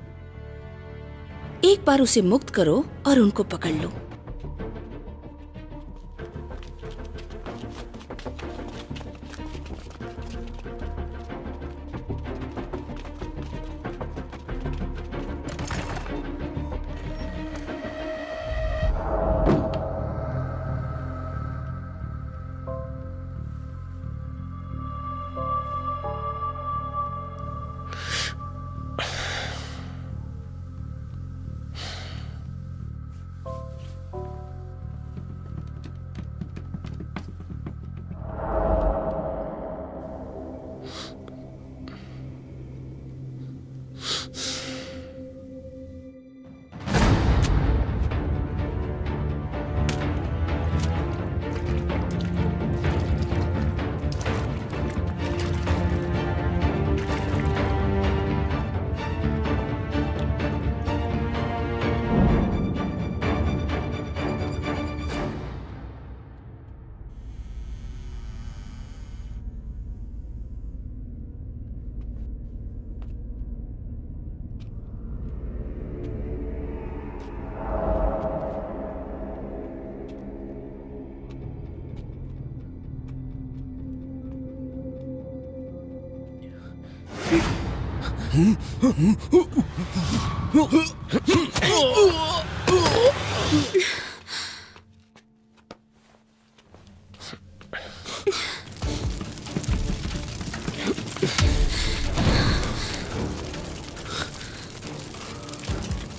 एक बार उसे मुक्त करो और उनको पकड़ लो।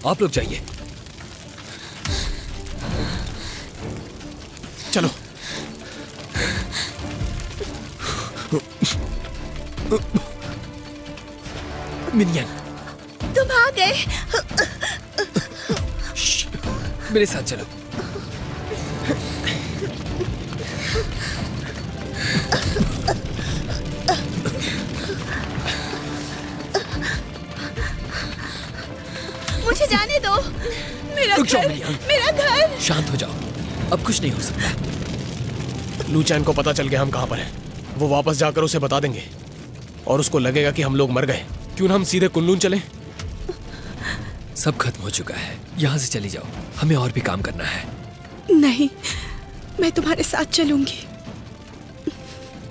आप लोग जाइए। चलो। मिनियन, तुम आ गए। मेरे साथ चलो। मुझे जाने दो। मेरा रुक जाओ घर, मिनियन। मेरा घर। शांत हो जाओ, अब कुछ नहीं हो सकता। लूचैन को पता चल गया हम कहाँ पर हैं। वो वापस जाकर उसे बता देंगे और उसको लगेगा कि हम लोग मर गए। क्यों ना हम सीधे कुनलून चलें? सब खत्म हो चुका है, यहाँ से चली जाओ, हमें और भी काम करना है। नहीं, मैं तुम्हारे साथ चलूंगी।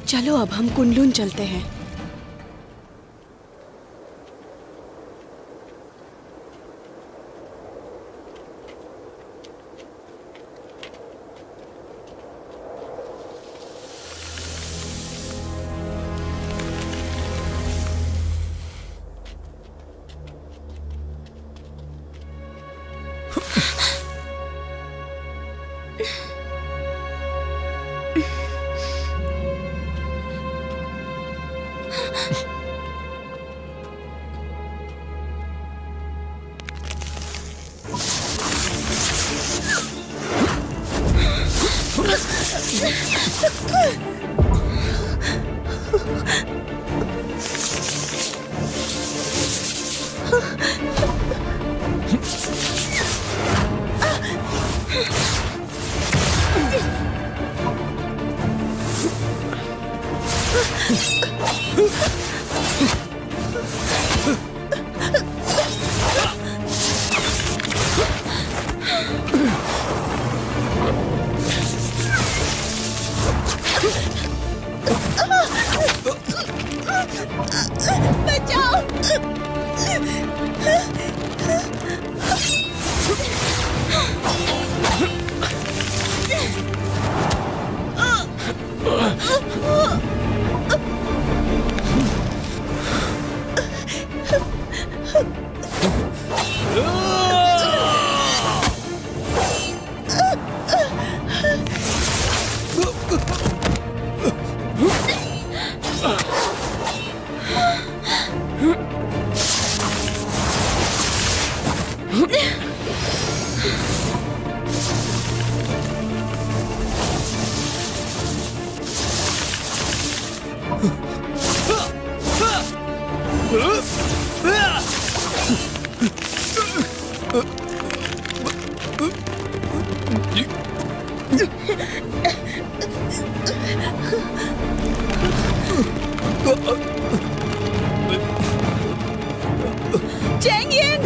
चलो अब हम कुनलून चलते हैं। चैंगियन!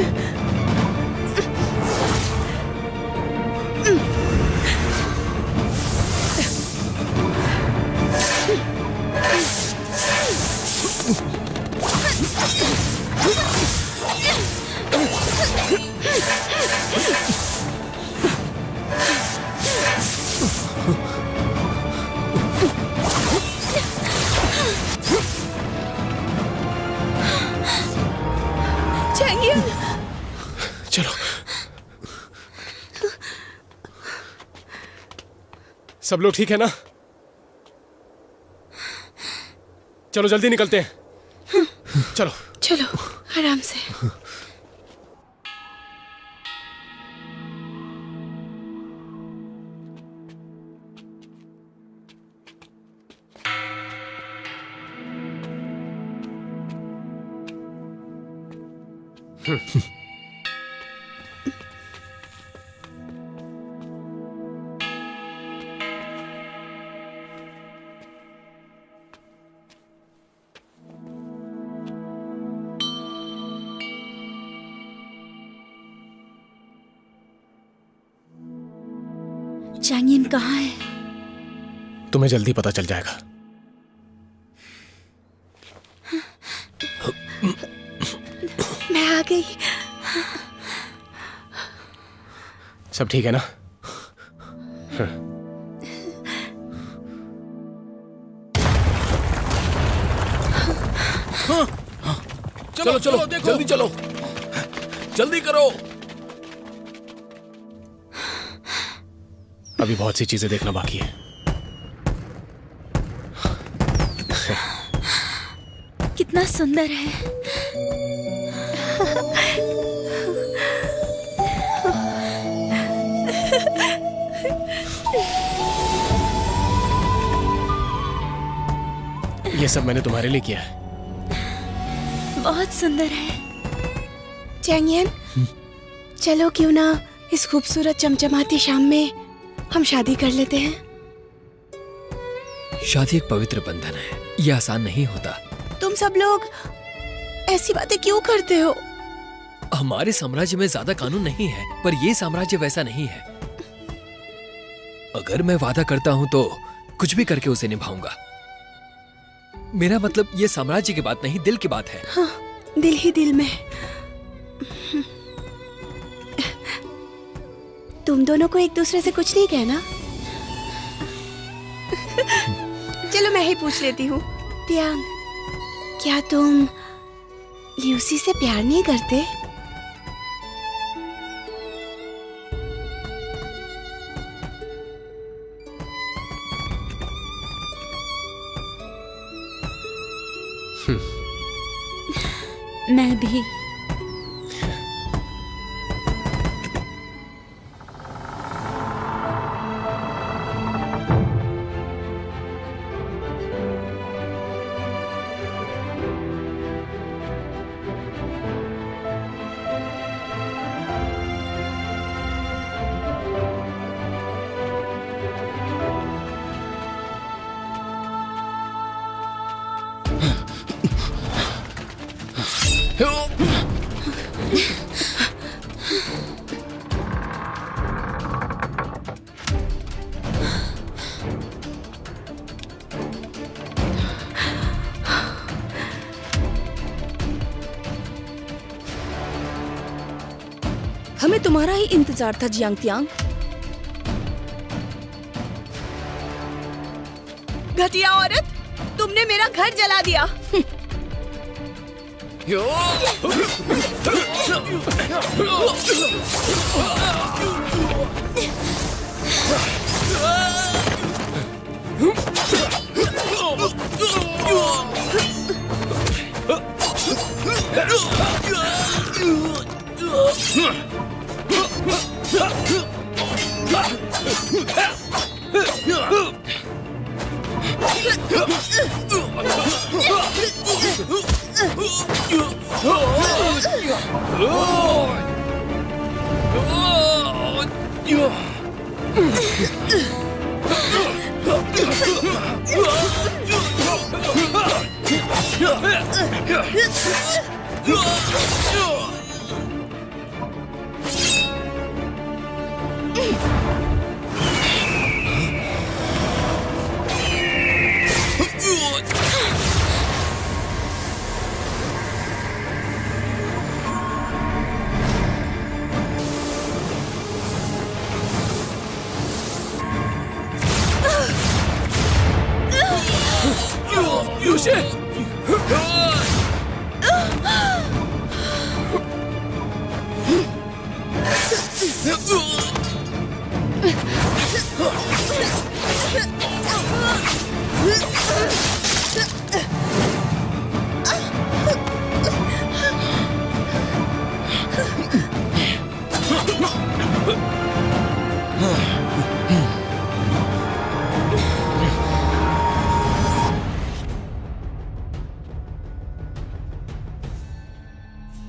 चैंगियन! चलो। सब लोग ठीक है ना? चलो जल्दी निकलते हैं। चलो चलो आराम से। चैंगियन कहाँ है? तुम्हें जल्दी पता चल जाएगा। मैं आ गई। सब ठीक है ना? चलो चलो जल्दी चलो, जल्दी करो। अभी बहुत सी चीजें देखना बाकी है। कितना सुंदर है। ये सब मैंने तुम्हारे लिए किया है। बहुत सुंदर है। चैंगियन, चलो क्यों ना इस खूबसूरत चमचमाती शाम में हम शादी कर लेते हैं। शादी एक पवित्र बंधन है, यह आसान नहीं होता। तुम सब लोग ऐसी बातें क्यों करते हो? हमारे साम्राज्य में ज्यादा कानून नहीं है, पर यह साम्राज्य वैसा नहीं है। अगर मैं वादा करता हूं तो कुछ भी करके उसे निभाऊंगा। मेरा मतलब ये साम्राज्य की बात नहीं, दिल की बात है। हाँ, दिल ही दिल में। तुम दोनों को एक दूसरे से कुछ नहीं कहना? चलो मैं ही पूछ लेती हूँ। तियांग, क्या तुम ल्यूसी से प्यार नहीं करते? मैं भी। हमें तुम्हारा ही इंतजार था जियांग तियांग। घटिया औरत, तुमने मेरा घर जला दिया।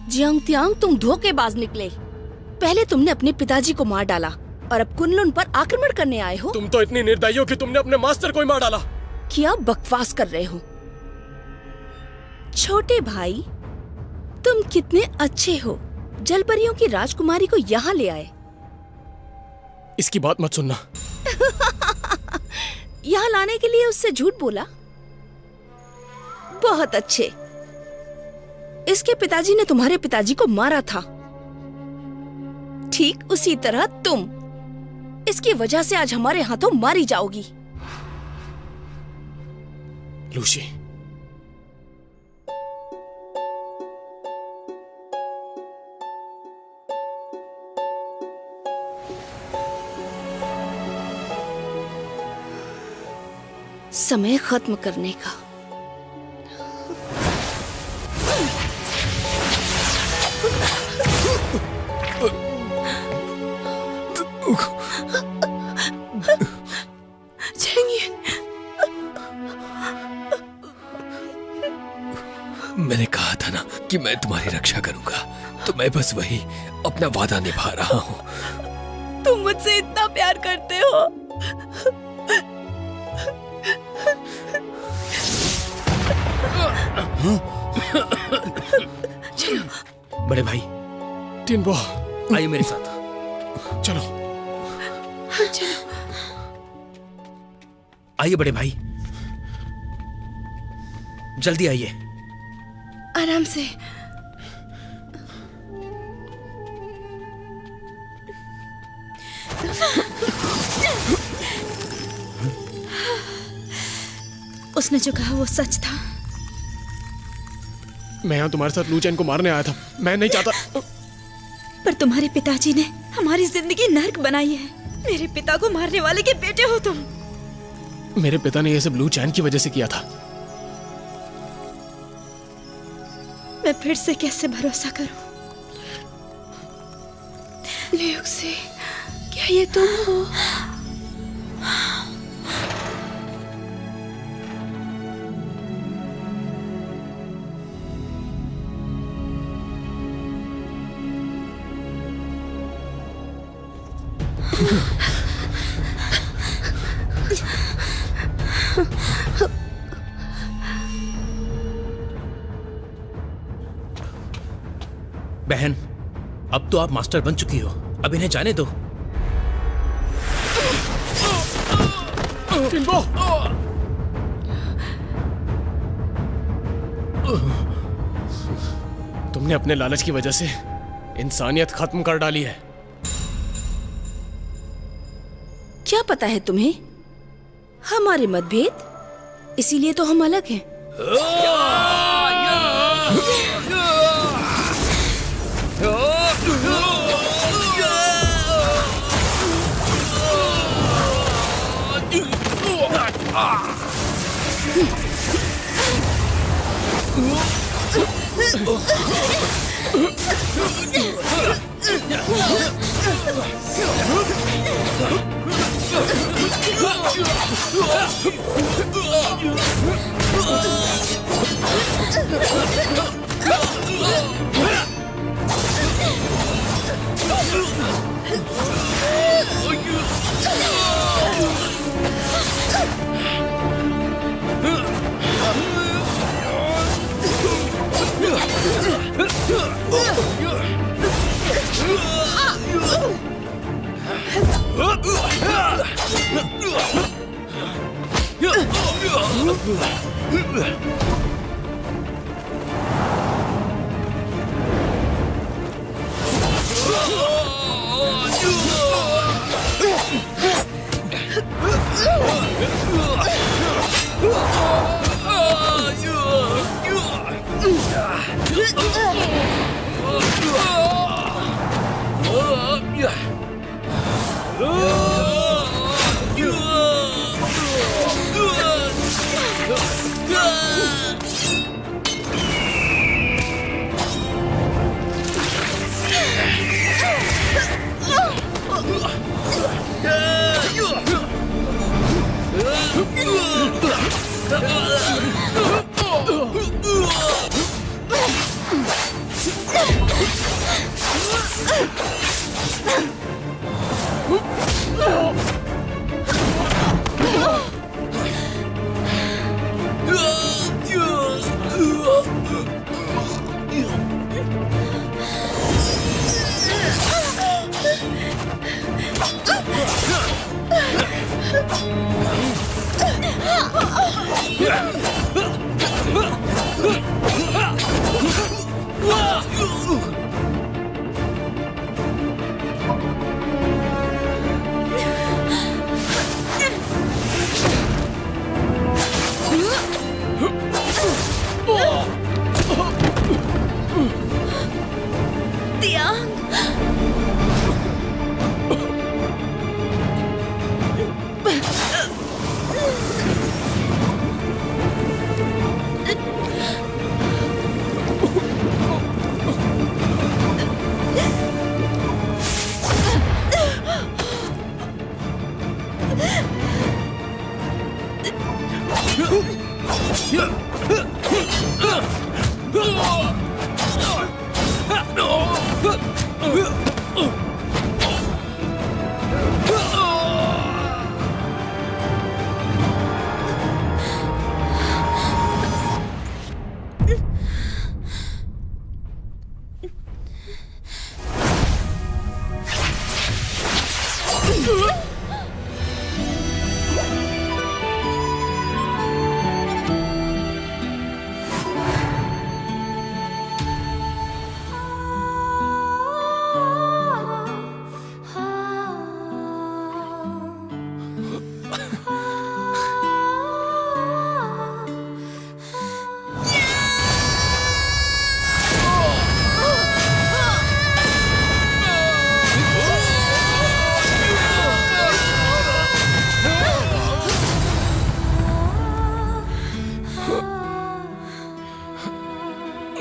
जियांग तियांग, तुम धोखेबाज निकले। पहले तुमने अपने पिताजी को मार डाला और अब कुनलुन पर आक्रमण करने आए हो। तुम तो इतनी निर्दयी हो कि तुमने अपने मास्टर को ही मार डाला। क्या बकवास कर रहे हो छोटे भाई? तुम कितने अच्छे हो, जलपरियों की राजकुमारी को यहाँ ले आए। इसकी बात मत सुनना। यहाँ लाने के लिए उससे झूठ बोला। बहुत अच्छे। इसके पिताजी ने तुम्हारे पिताजी को मारा था, ठीक उसी तरह तुम इसकी वजह से आज हमारे हाथों मारी जाओगी। लूसी, समय खत्म करने का। मैंने कहा था ना कि मैं तुम्हारी रक्षा करूंगा, तो मैं बस वही अपना वादा निभा रहा हूँ। तुम मुझसे इतना प्यार करते हो। चलो बड़े भाई। टिनबो, आइए मेरे साथ। चलो चलो आइए बड़े भाई, जल्दी आइए। आराम से। उसने जो कहा वो सच था। मैं यहाँ तुम्हारे साथ लू चैन को मारने आया था। मैं नहीं चाहता। पर तुम्हारे पिताजी ने हमारी जिंदगी नर्क बनाई है। मेरे पिता को मारने वाले के बेटे हो तुम। मेरे पिता ने ये सब लू चैन की वजह से किया था। मैं फिर से कैसे भरोसा करूं? ल्यूक्सी, क्या ये तुम हो? बहन, अब तो आप मास्टर बन चुकी हो, अब इन्हें जाने दो। किंगो! तुमने अपने लालच की वजह से इंसानियत खत्म कर डाली है। क्या पता है तुम्हें? हमारे मतभेद, इसीलिए तो हम अलग हैं।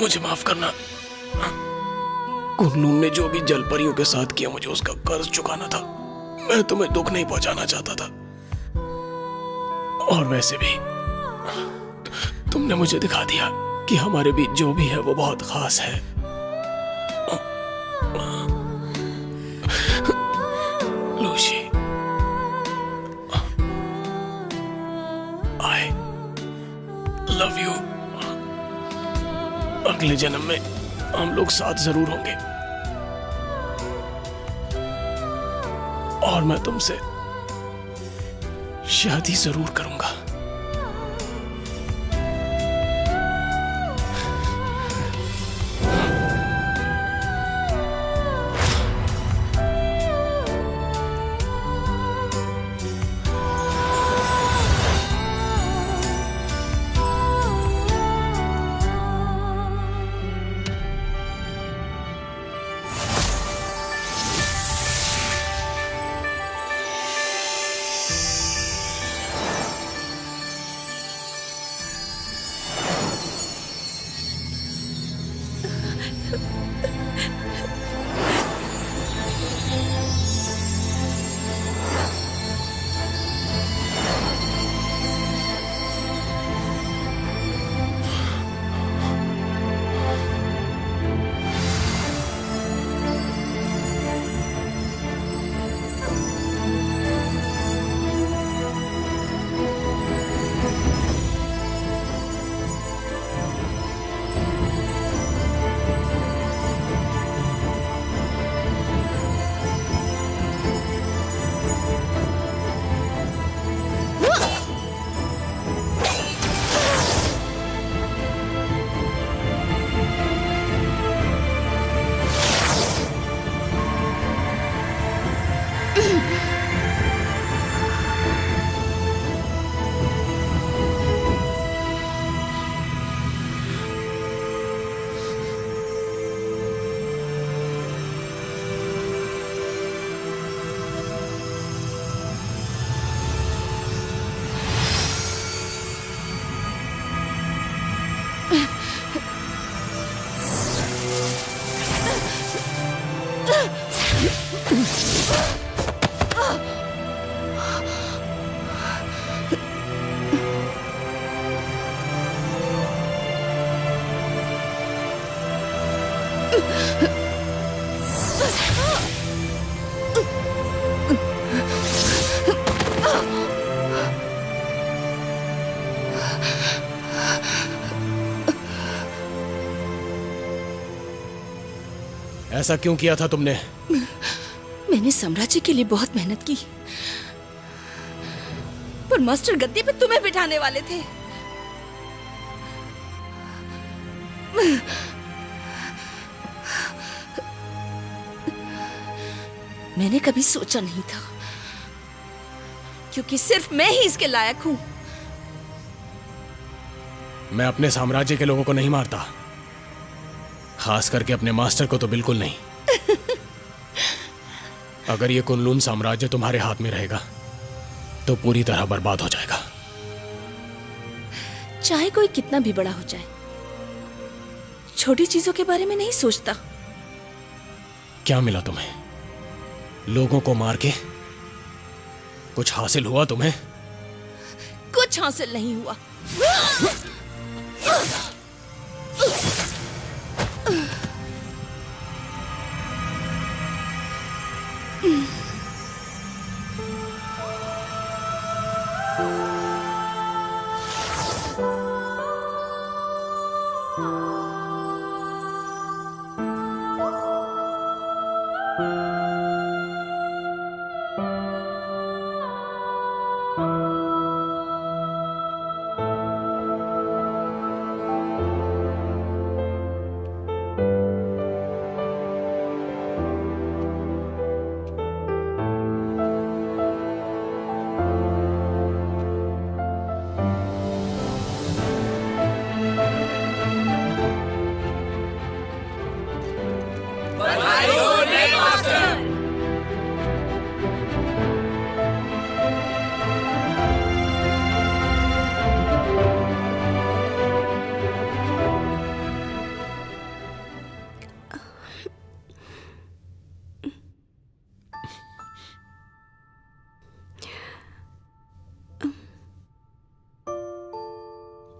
मुझे माफ करना। कुन-लून ने जो भी जलपरियों के साथ किया, मुझे उसका कर्ज चुकाना था। मैं तुम्हें दुख नहीं पहुंचाना चाहता था। और वैसे भी तुमने मुझे दिखा दिया कि हमारे बीच जो भी है वो बहुत खास है। Lucy, I love you। अगले जन्म में हम लोग साथ जरूर होंगे और मैं तुमसे शादी जरूर करूंगा। ऐसा क्यों किया था तुमने? मैंने साम्राज्य के लिए बहुत मेहनत की, पर मास्टर गद्दी पे तुम्हें बिठाने वाले थे। मैंने कभी सोचा नहीं था, क्योंकि सिर्फ मैं ही इसके लायक हूं। मैं अपने साम्राज्य के लोगों को नहीं मारता, खास करके अपने मास्टर को तो बिल्कुल नहीं। अगर ये कुनलून साम्राज्य तुम्हारे हाथ में रहेगा तो पूरी तरह बर्बाद हो जाएगा। चाहे कोई कितना भी बड़ा हो जाए, छोटी चीजों के बारे में नहीं सोचता। क्या मिला तुम्हें? लोगों को मार के कुछ हासिल हुआ तुम्हें? कुछ हासिल नहीं हुआ।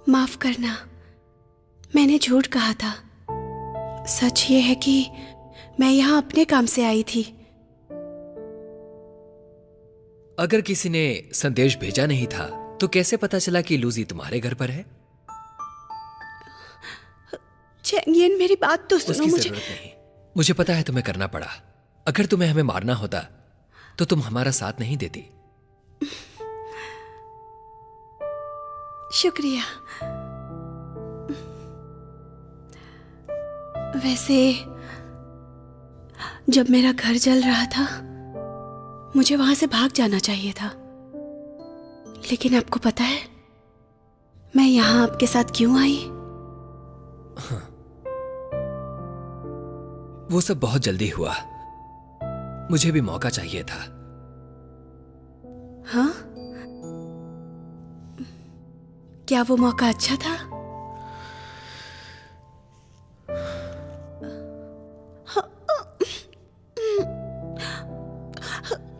माफ करना, मैंने झूठ कहा था। सच ये है कि मैं यहाँ अपने काम से आई थी। अगर किसी ने संदेश भेजा नहीं था तो कैसे पता चला कि लूजी तुम्हारे घर पर है? चैंगियन, मेरी बात तो सुनो। उसकी जरूरत नहीं। मुझे पता है तुम्हें करना पड़ा। अगर तुम्हें हमें मारना होता तो तुम हमारा साथ नहीं देती। शुक्रिया। वैसे जब मेरा घर जल रहा था मुझे वहां से भाग जाना चाहिए था, लेकिन आपको पता है मैं यहां आपके साथ क्यों आई? वो सब बहुत जल्दी हुआ। मुझे भी मौका चाहिए था। हाँ? क्या वो मौका अच्छा था?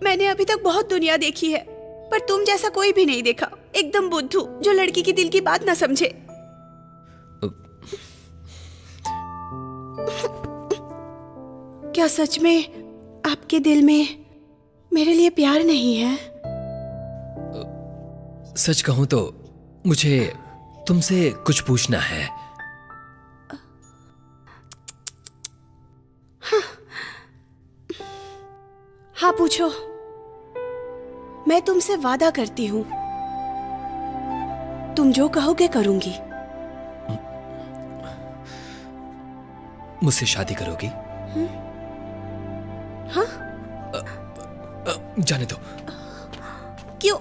मैंने अभी तक बहुत दुनिया देखी है, पर तुम जैसा कोई भी नहीं देखा। एकदम बुद्धू जो लड़की की दिल की बात ना समझे। क्या सच में आपके दिल में मेरे लिए प्यार नहीं है? सच कहूं तो मुझे तुमसे कुछ पूछना है। हाँ पूछो। मैं तुमसे वादा करती हूं, तुम जो कहोगे करूंगी। मुझसे शादी करोगी? हाँ? जाने दो। क्यों?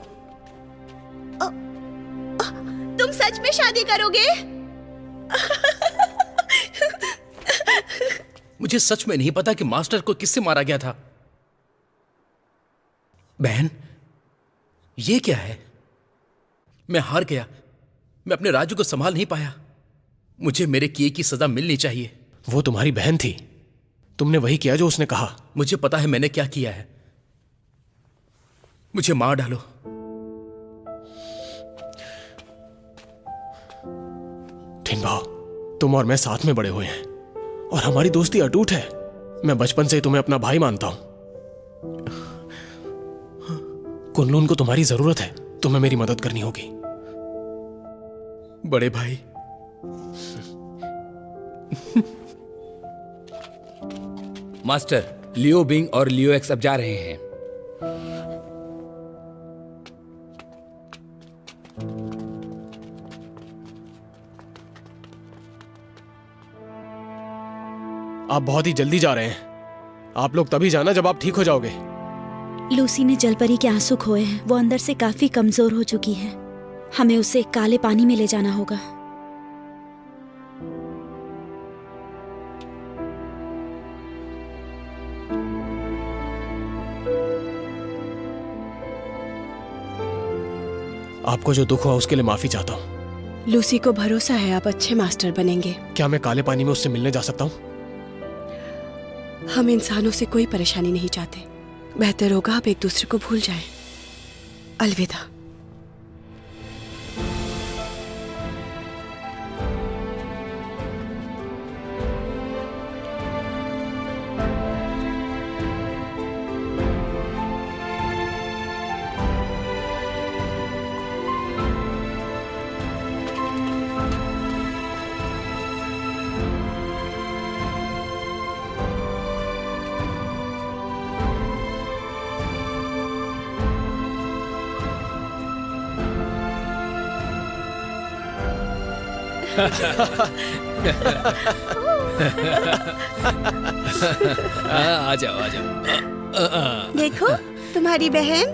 तुम सच में शादी करोगे? मुझे सच में नहीं पता कि मास्टर को किससे मारा गया था। बहन, ये क्या है? मैं हार गया। मैं अपने राजू को संभाल नहीं पाया। मुझे मेरे किए की सजा मिलनी चाहिए। वो तुम्हारी बहन थी। तुमने वही किया जो उसने कहा। मुझे पता है मैंने क्या किया है। मुझे मार डालो। ठिन भाव, तुम और मैं साथ में बड़े हुए हैं और हमारी दोस्ती अटूट है। मैं बचपन से ही तुम्हें अपना भाई मानता हूं। कुनलून को तुम्हारी जरूरत है। तुम्हें मेरी मदद करनी होगी। बड़े भाई, मास्टर, लियो बिंग और लियो एक्स अब जा रहे हैं। आप बहुत ही जल्दी जा रहे हैं। आप लोग तभी जाना जब आप ठीक हो जाओगे। लूसी ने जलपरी के आंसू खोए हैं। वो अंदर से काफी कमजोर हो चुकी है। हमें उसे काले पानी में ले जाना होगा। आपको जो दुख हुआ उसके लिए माफी चाहता हूं। लूसी को भरोसा है आप अच्छे मास्टर बनेंगे। क्या मैं काले पानी में उससे मिलने जा सकता हूं? हम इंसानों से कोई परेशानी नहीं चाहते। बेहतर होगा आप एक दूसरे को भूल जाएं। अलविदा। आ जाओ, आ जाओ। देखो तुम्हारी बहन।